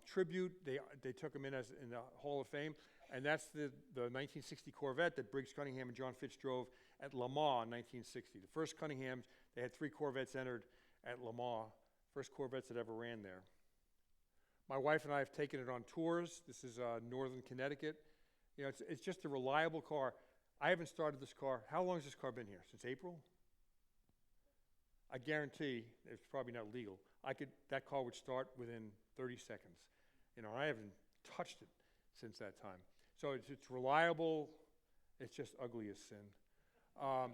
tribute, they took him in the Hall of Fame. And that's the 1960 Corvette that Briggs Cunningham and John Fitch drove at Le Mans in 1960. The first Cunninghams, they had 3 Corvettes entered at Le Mans, first Corvettes that ever ran there. My wife and I have taken it on tours. This is northern Connecticut. It's just a reliable car. I haven't started this car. How long has this car been here? Since April? I guarantee it's probably not legal. That car would start within 30 seconds. I haven't touched it since that time. So it's reliable. It's just ugly as sin.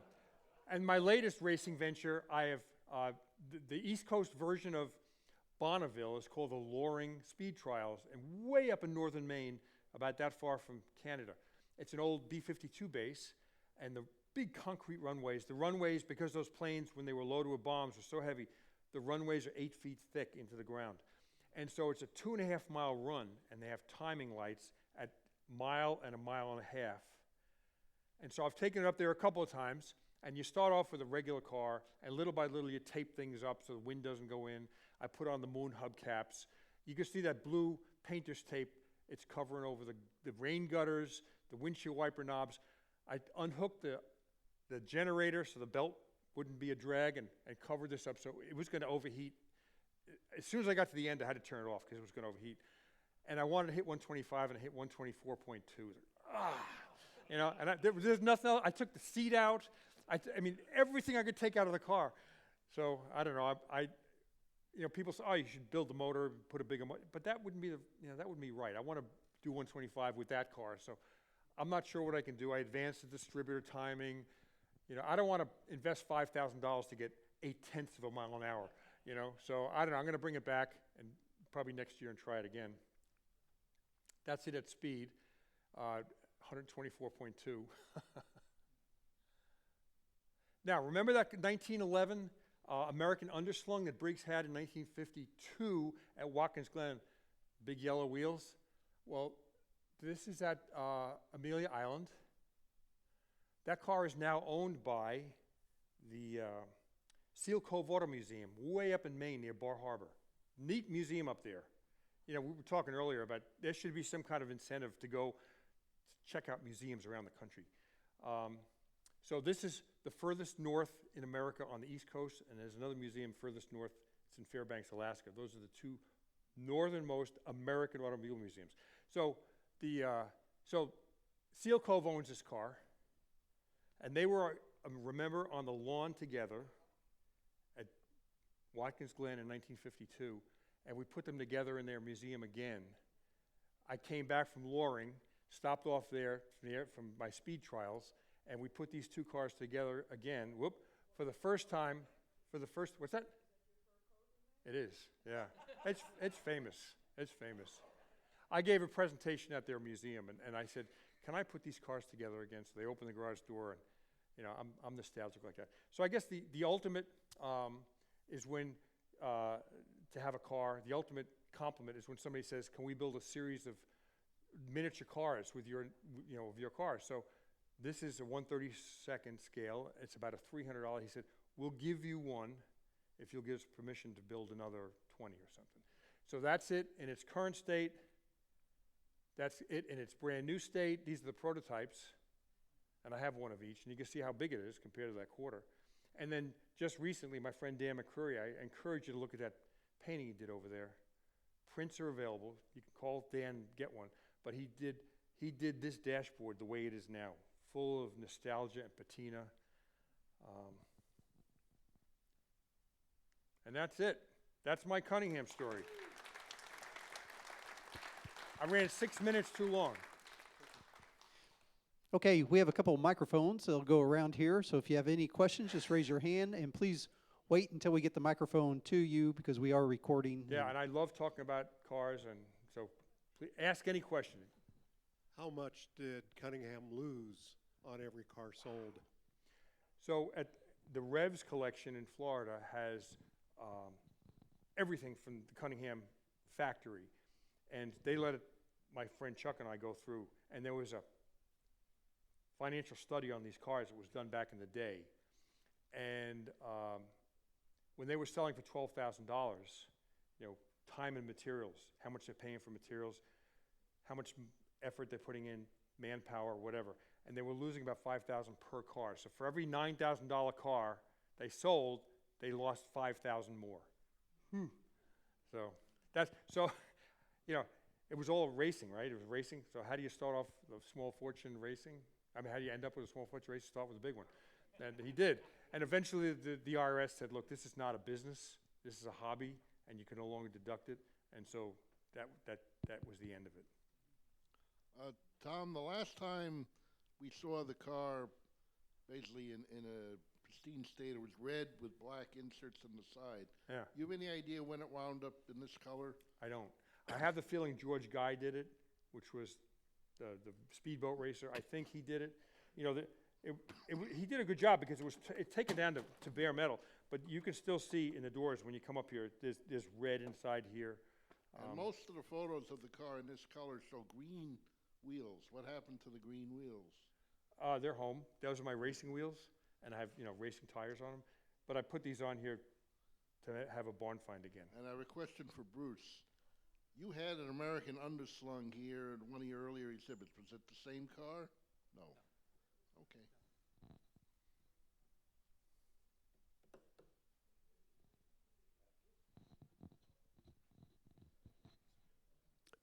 And my latest racing venture, I have the East Coast version of Bonneville is called the Loring Speed Trials, and way up in northern Maine, about that far from Canada. It's an old B-52 base, and the big concrete runways. The runways, because those planes, when they were loaded with bombs, were so heavy, the runways are 8 feet thick into the ground. And so it's a 2.5-mile run, and they have timing lights at mile and a mile and a half. And so I've taken it up there a couple of times, and you start off with a regular car, and little by little you tape things up so the wind doesn't go in. I put on the moon hubcaps. You can see that blue painter's tape. It's covering over the rain gutters, the windshield wiper knobs. I unhooked the generator so the belt wouldn't be a drag and covered this up so it was going to overheat. As soon as I got to the end, I had to turn it off because it was going to overheat. And I wanted to hit 125, and I hit 124.2. And there's nothing else. I took the seat out. I mean, everything I could take out of the car. So I don't know. People say, oh, you should build the motor, put a bigger motor. But that wouldn't be that wouldn't be right. I want to do 125 with that car. So I'm not sure what I can do. I advanced the distributor timing. I don't want to invest $5,000 to get 0.8 of a mile an hour. So I don't know. I'm going to bring it back and probably next year and try it again. That's it at speed, 124.2. Now, remember that 1911 American underslung that Briggs had in 1952 at Watkins Glen, big yellow wheels? Well, this is at Amelia Island. That car is now owned by the Seal Cove Auto Museum, way up in Maine near Bar Harbor. Neat museum up there. You know, we were talking earlier about there should be some kind of incentive to go check out museums around the country. So this is the furthest north in America on the East Coast, and there's another museum furthest north. It's in Fairbanks, Alaska. Those are the two northernmost American automobile museums. So so Seal Cove owns this car, and they were, remember, on the lawn together at Watkins Glen in 1952, and we put them together in their museum again. I came back from Loring, stopped off there from my speed trials, and we put these two cars together again, for the first time, what's that? It is, yeah. It's famous, it's famous. I gave a presentation at their museum, and I said, can I put these cars together again? So they opened the garage door, and you know, I'm nostalgic like that. So I guess the ultimate is when, to have a car, the ultimate compliment is when somebody says, can we build a series of miniature cars with your, of your cars? So this is a 1/32 scale. It's about a $300. He said, we'll give you one if you'll give us permission to build another 20 or something. So that's it in its current state. That's it in its brand new state. These are the prototypes, and I have one of each, and you can see how big it is compared to that quarter. And then just recently, my friend Dan McCurry, I encourage you to look at that painting he did over there. Prints are available. You can call Dan, get one. But he did this dashboard the way it is now, full of nostalgia and patina. And that's it. That's my Cunningham story. I ran 6 minutes too long. Okay, we have a couple of microphones that'll go around here, so if you have any questions, just raise your hand, and please wait until we get the microphone to you because we are recording. Yeah, and I love talking about cars, and so please ask any question. How much did Cunningham lose on every car sold? So at the Revs collection in Florida has everything from the Cunningham factory, and they let my friend Chuck and I go through, and there was a financial study on these cars that was done back in the day, and when they were selling for $12,000, time and materials, how much they're paying for materials, how much effort they're putting in, manpower, whatever, and they were losing about $5,000 per car. So for every $9,000 car they sold, they lost $5,000 more. So it was all racing, right? It was racing. So how do you start off a small fortune racing? I mean, how do you end up with a small fortune race? Start with a big one. And he did. And eventually the IRS said, look, this is not a business. This is a hobby, and you can no longer deduct it. And so that was the end of it. Tom, the last time we saw the car basically in a pristine state, it was red with black inserts on the side. Yeah. You have any idea when it wound up in this color? I don't. I have the feeling George Guy did it, which was the speedboat racer. I think he did it. He did a good job because it was taken down to bare metal. But you can still see in the doors when you come up here, there's red inside here. And most of the photos of the car in this color show green wheels. What happened to the green wheels? They're home. Those are my racing wheels, and I have racing tires on them. But I put these on here to have a barn find again. And I have a question for Bruce. You had an American underslung here in one of your earlier exhibits. Was it the same car? No. Okay.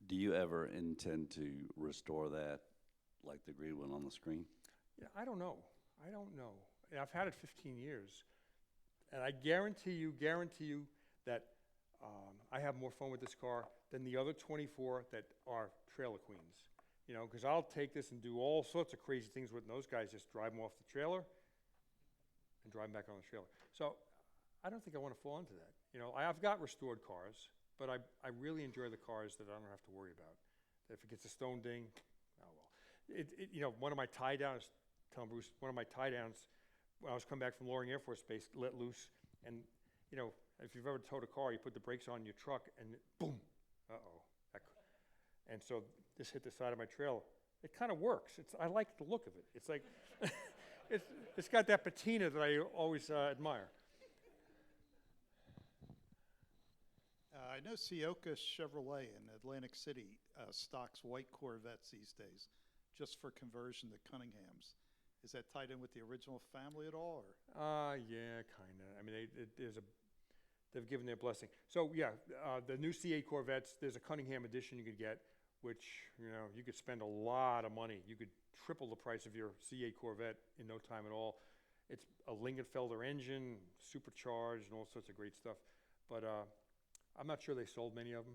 Do you ever intend to restore that like the green one on the screen? Yeah, I don't know. And I've had it 15 years. And I guarantee you that I have more fun with this car than the other 24 that are trailer queens. Because I'll take this and do all sorts of crazy things with those guys, just drive them off the trailer and drive them back on the trailer. So I don't think I want to fall into that. I've got restored cars, but I really enjoy the cars that I don't have to worry about. If it gets a stone ding, oh well. You know, one of my tie downs, telling Bruce, one of my tie downs, when I was coming back from Loring Air Force Base, let loose, and you know, if you've ever towed a car, you put the brakes on your truck, and boom, uh-oh. And so this hit the side of my trailer. It kind of works. I like the look of it. It's like, it's got that patina that I always admire. I know Sioka Chevrolet in Atlantic City stocks white Corvettes these days, just for conversion to Cunninghams. Is that tied in with the original family at all, or? Yeah, kind of. I mean, they've given their blessing. So yeah, the new C8 Corvettes, there's a Cunningham edition you could get, which, you know, you could spend a lot of money. You could triple the price of your C8 Corvette in no time at all. It's a Lingenfelder engine, supercharged, and all sorts of great stuff. But I'm not sure they sold many of them.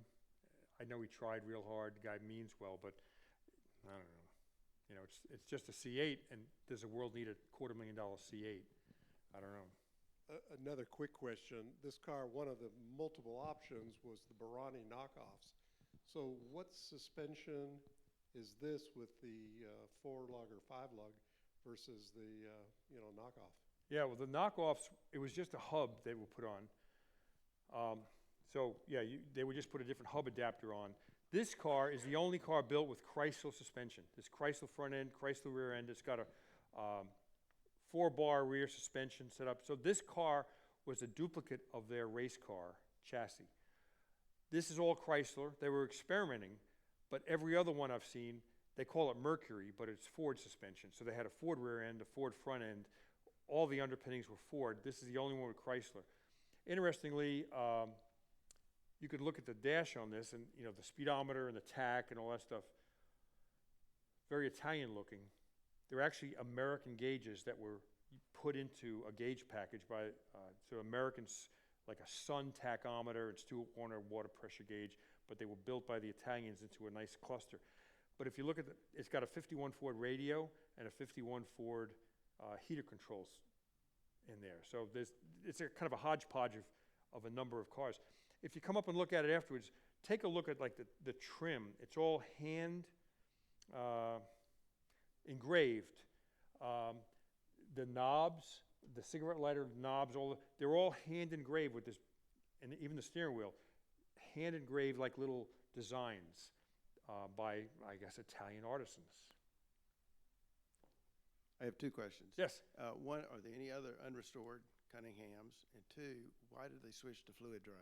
I know he tried real hard. The guy means well, but I don't know. You know, it's just a C8, and does the world need a $250,000 C8? I don't know. Another quick question. This car, one of the multiple options was the Barani knockoffs. So what suspension is this with the 4-lug or 5-lug versus the knockoff? Yeah, well, the knockoffs, it was just a hub they would put on. So yeah, they would just put a different hub adapter on. This car is the only car built with Chrysler suspension. This Chrysler front end, Chrysler rear end. It's got a 4-bar rear suspension set up. So this car was a duplicate of their race car chassis. This is all Chrysler. They were experimenting, but every other one I've seen, they call it Mercury, but it's Ford suspension. So they had a Ford rear end, a Ford front end. All the underpinnings were Ford. This is the only one with Chrysler. Interestingly, you could look at the dash on this, and you know, the speedometer and the tach and all that stuff, very Italian looking. They're actually American gauges that were put into a gauge package by, so Americans, like a Sun tachometer and Stuart Warner water pressure gauge, but they were built by the Italians into a nice cluster. But if you look at it's got a 51 Ford radio and a 51 Ford heater controls in there. So it's a kind of a hodgepodge of a number of cars. If you come up and look at it afterwards, take a look at like the trim. It's all hand engraved. The knobs, the cigarette lighter knobs, they're all hand engraved with this, and even the steering wheel, hand engraved like little designs by, I guess, Italian artisans. I have two questions. Yes. One, are there any other unrestored Cunninghams? And two, why did they switch to fluid drive?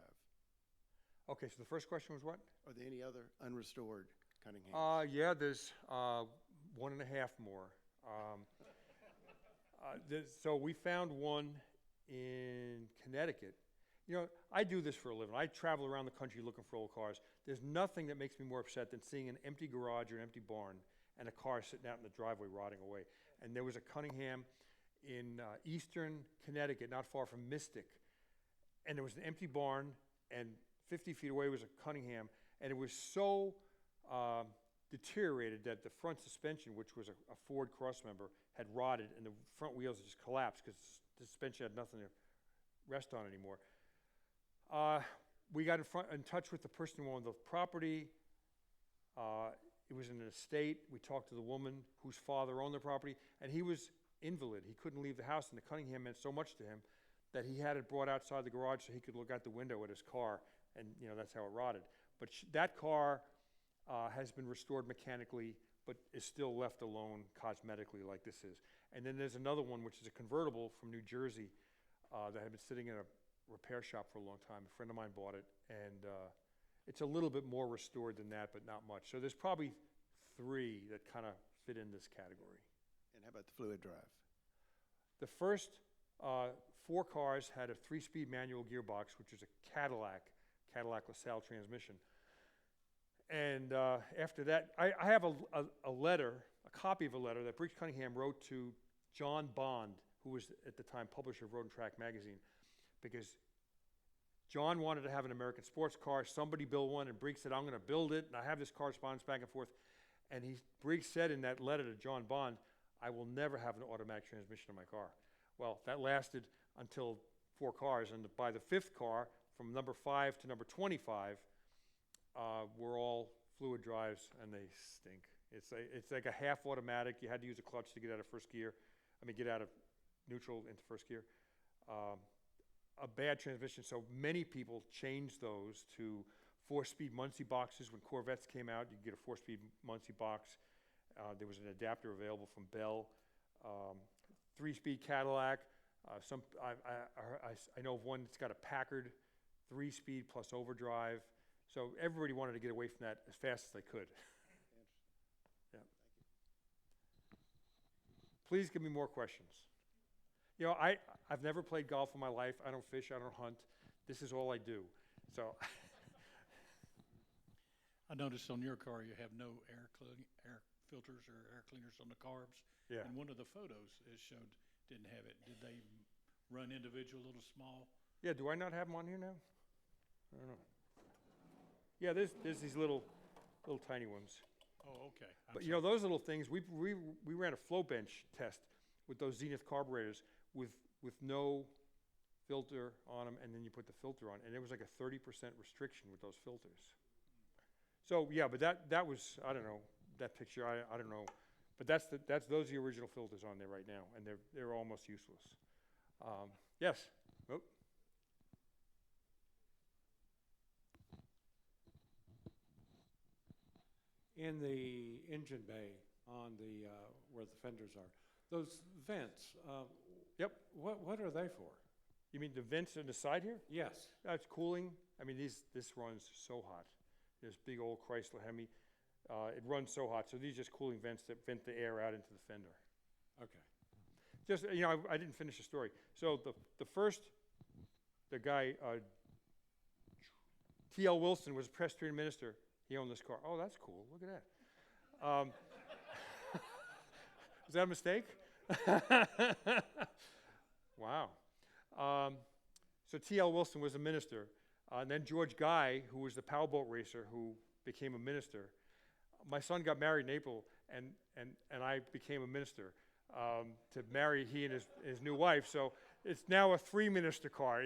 Okay, so the first question was what? Are there any other unrestored Cunninghams? Yeah, there's 1.5 more. So we found one in Connecticut. You know, I do this for a living. I travel around the country looking for old cars. There's nothing that makes me more upset than seeing an empty garage or an empty barn and a car sitting out in the driveway rotting away. And there was a Cunningham in eastern Connecticut, not far from Mystic. And there was an empty barn, and 50 feet away was a Cunningham. And it was so deteriorated that the front suspension, which was a Ford crossmember, had rotted, and the front wheels had just collapsed because the suspension had nothing to rest on anymore. We got in touch with the person who owned the property. It was in an estate. We talked to the woman whose father owned the property, and he was invalid. He couldn't leave the house, and the Cunningham meant so much to him that he had it brought outside the garage so he could look out the window at his car, and you know, that's how it rotted. But that car has been restored mechanically, but is still left alone cosmetically like this is. And then there's another one, which is a convertible from New Jersey that had been sitting in a repair shop for a long time. A friend of mine bought it, and it's a little bit more restored than that, but not much. So there's probably 3 that kind of fit in this category. And how about the fluid drive? The first 4 cars had a 3-speed manual gearbox, which is a Cadillac LaSalle transmission. And after that, I have a letter, a copy of a letter that Briggs Cunningham wrote to John Bond, who was at the time publisher of Road and Track magazine, because John wanted to have an American sports car. Somebody built one, and Briggs said, I'm going to build it. And I have this correspondence back and forth. And Briggs said in that letter to John Bond, I will never have an automatic transmission in my car. Well, that lasted until 4 cars. And by the 5th car, from number 5 to number 25, were all fluid drives, and they stink. It's like a half automatic. You had to use a clutch to get out of first gear. Get out of neutral into first gear. A bad transmission. So many people changed those to 4-speed Muncie boxes. When Corvettes came out, you could get a 4-speed Muncie box. There was an adapter available from Bell. 3-speed Cadillac. I know of one that's got a Packard 3-speed plus overdrive. So everybody wanted to get away from that as fast as they could. Yeah. Please give me more questions. I've never played golf in my life. I don't fish, I don't hunt. This is all I do. So I noticed on your car you have no air filters or air cleaners on the carbs. yeah. And one of the photos it showed didn't have it. Did they run individual, little small? Yeah, do I not have them on here now? I don't know. Yeah, there's these little tiny ones. Oh, okay. But those little things, we ran a flow bench test with those Zenith carburetors with no filter on them, and then you put the filter on, and it was like a 30% restriction with those filters. So yeah, but that was, I don't know, that picture, I don't know, but those are the original filters on there right now, and they're almost useless. Yes. Oh. In the engine bay on the where the fenders are, those vents. Yep. What are they for? You mean the vents on the side here? Yes. That's cooling. This runs so hot. This big old Chrysler Hemi, it runs so hot. So these are just cooling vents that vent the air out into the fender. Okay. Just I didn't finish the story. So the guy T.L. Wilson was a Presbyterian minister. He owned this car. Oh, that's cool. Look at that. Was that a mistake? Wow. So T.L. Wilson was a minister. And then George Guy, who was the powerboat racer who became a minister. My son got married in April, and I became a minister to marry he and his new wife. So it's now a 3-minister car.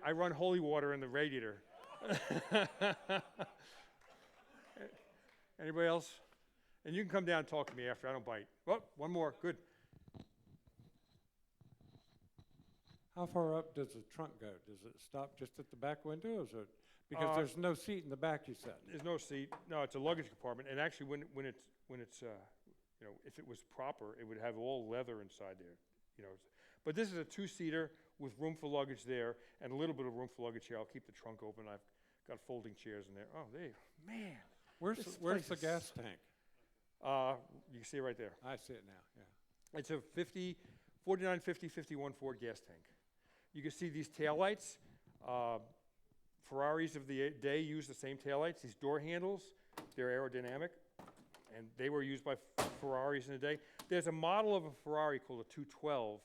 I run holy water in the radiator. Anybody else? And you can come down and talk to me after. I don't bite. Oh, one more. Good. How far up does the trunk go? Does it stop just at the back window? Or is it, because there's no seat in the back, you said. There's no seat. No, it's a luggage compartment. And actually, when it's if it was proper, it would have all leather inside there. But this is a 2-seater with room for luggage there and a little bit of room for luggage here. I'll keep the trunk open. I've got folding chairs in there. Oh, there you go. Man. Where's the place gas tank? You can see it right there. I see it now, yeah. It's a 4950 51 Ford gas tank. You can see these taillights. Ferraris of the day use the same taillights. These door handles, they're aerodynamic, and they were used by Ferraris in the day. There's a model of a Ferrari called a 212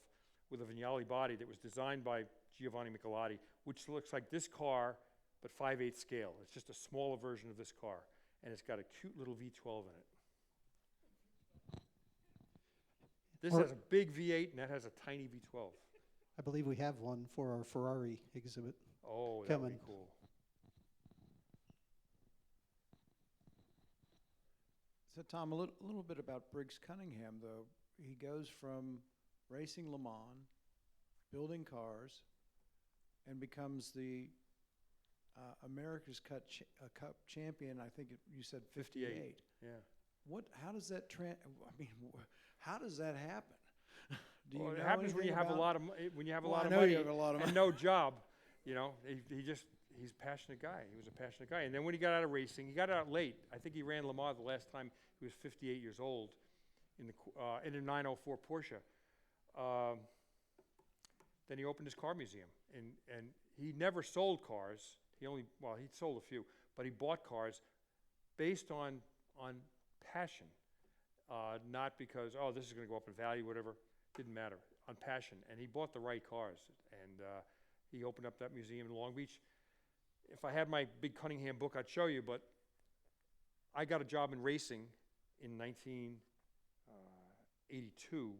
with a Vignale body that was designed by Giovanni Michelotti, which looks like this car, but 5/8 scale. It's just a smaller version of this car, and it's got a cute little V12 in it. This has a big V8, and that has a tiny V12. I believe we have one for our Ferrari exhibit. Oh, that would be Coming. cool. So, Tom, a little bit about Briggs Cunningham, though. He goes from racing Le Mans, building cars, and becomes the America's Cup champion. I think you said 58. Yeah. How does that how does that happen? Do Well, you it know happens when you anything have a about- lot of I know money you have a lot of and no job. He's a passionate guy. He was a passionate guy. And then when he got out of racing, he got out late. I think he ran Le Mans the last time he was 58 years old in a 904 Porsche. Then he opened his car museum, and he never sold cars. He sold a few, but he bought cars based on passion, not because this is going to go up in value, whatever. Didn't matter, on passion. And he bought the right cars, and he opened up that museum in Long Beach. If I had my big Cunningham book, I'd show you, but I got a job in racing in 1982.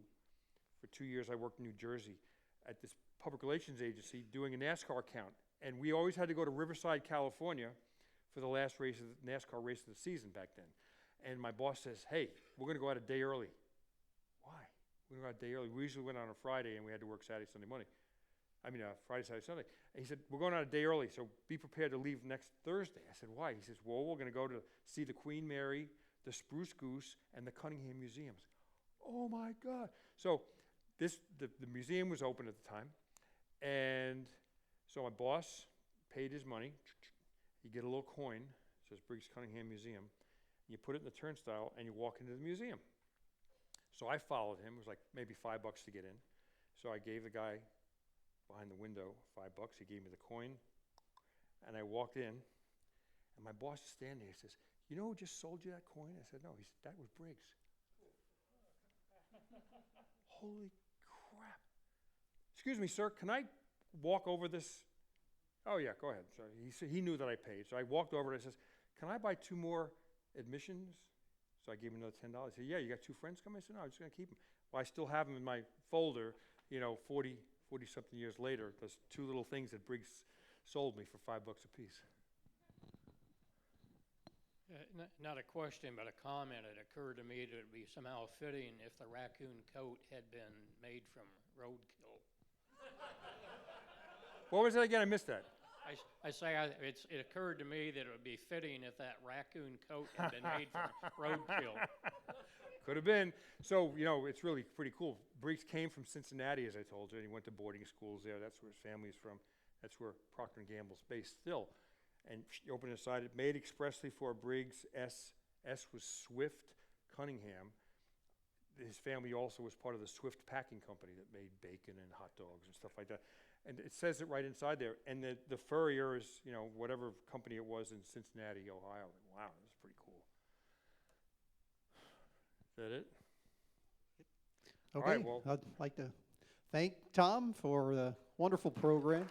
For 2 years, I worked in New Jersey at this public relations agency doing a NASCAR count. And we always had to go to Riverside, California for the last race of the NASCAR race of the season back then. And my boss says, hey, we're going to go out a day early. Why? We're going to go out a day early. We usually went on a Friday, and we had to work Saturday, Sunday, Monday. Friday, Saturday, Sunday. And he said, we're going out a day early, so be prepared to leave next Thursday. I said, why? He says, well, we're going to go to see the Queen Mary, the Spruce Goose, and the Cunningham museums. Oh, my God. So the museum was open at the time, and so my boss paid his money. You get a little coin, it says Briggs Cunningham Museum. You put it in the turnstile, and you walk into the museum. So I followed him. It was like maybe $5 to get in. So I gave the guy behind the window $5. He gave me the coin, and I walked in, and my boss is standing there. He says, you know who just sold you that coin? I said, no. He said, that was Briggs. Holy crap. Excuse me, sir, can I walk over this? Oh, yeah, go ahead. So he knew that I paid. So I walked over and I says, can I buy 2 more admissions? So I gave him another $10. He said, yeah, you got 2 friends coming? I said, no, I'm just going to keep them. Well, I still have them in my folder, 40-something years later. Those 2 little things that Briggs sold me for $5 a piece. Not a question, but a comment. It occurred to me that it would be somehow fitting if the raccoon coat had been made from roadkill. What was it again? I missed that. It occurred to me that it would be fitting if that raccoon coat had been made from roadkill. Could have been. So, it's really pretty cool. Briggs came from Cincinnati, as I told you, and he went to boarding schools there. That's where his family is from. That's where Procter & Gamble's based still. And she opened it aside. It made expressly for Briggs. S was Swift Cunningham. His family also was part of the Swift packing company that made bacon and hot dogs and stuff like that. And it says it right inside there. And the furrier is, whatever company it was in Cincinnati, Ohio. Wow, that's pretty cool. Is that it? Okay, All right, well, I'd like to thank Tom for the wonderful program.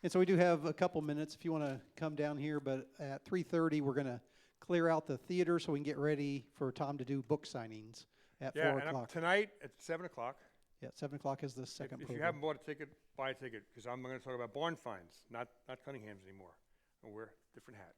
And so we do have a couple minutes if you want to come down here, but at 3:30 we're going to clear out the theater so we can get ready for Tom to do book signings at 4 o'clock. Tonight at 7 o'clock. Yeah, 7 o'clock is the second If program. you haven't bought a ticket, buy a ticket, because I'm going to talk about barn finds, not Cunningham's anymore. And wear a different hat.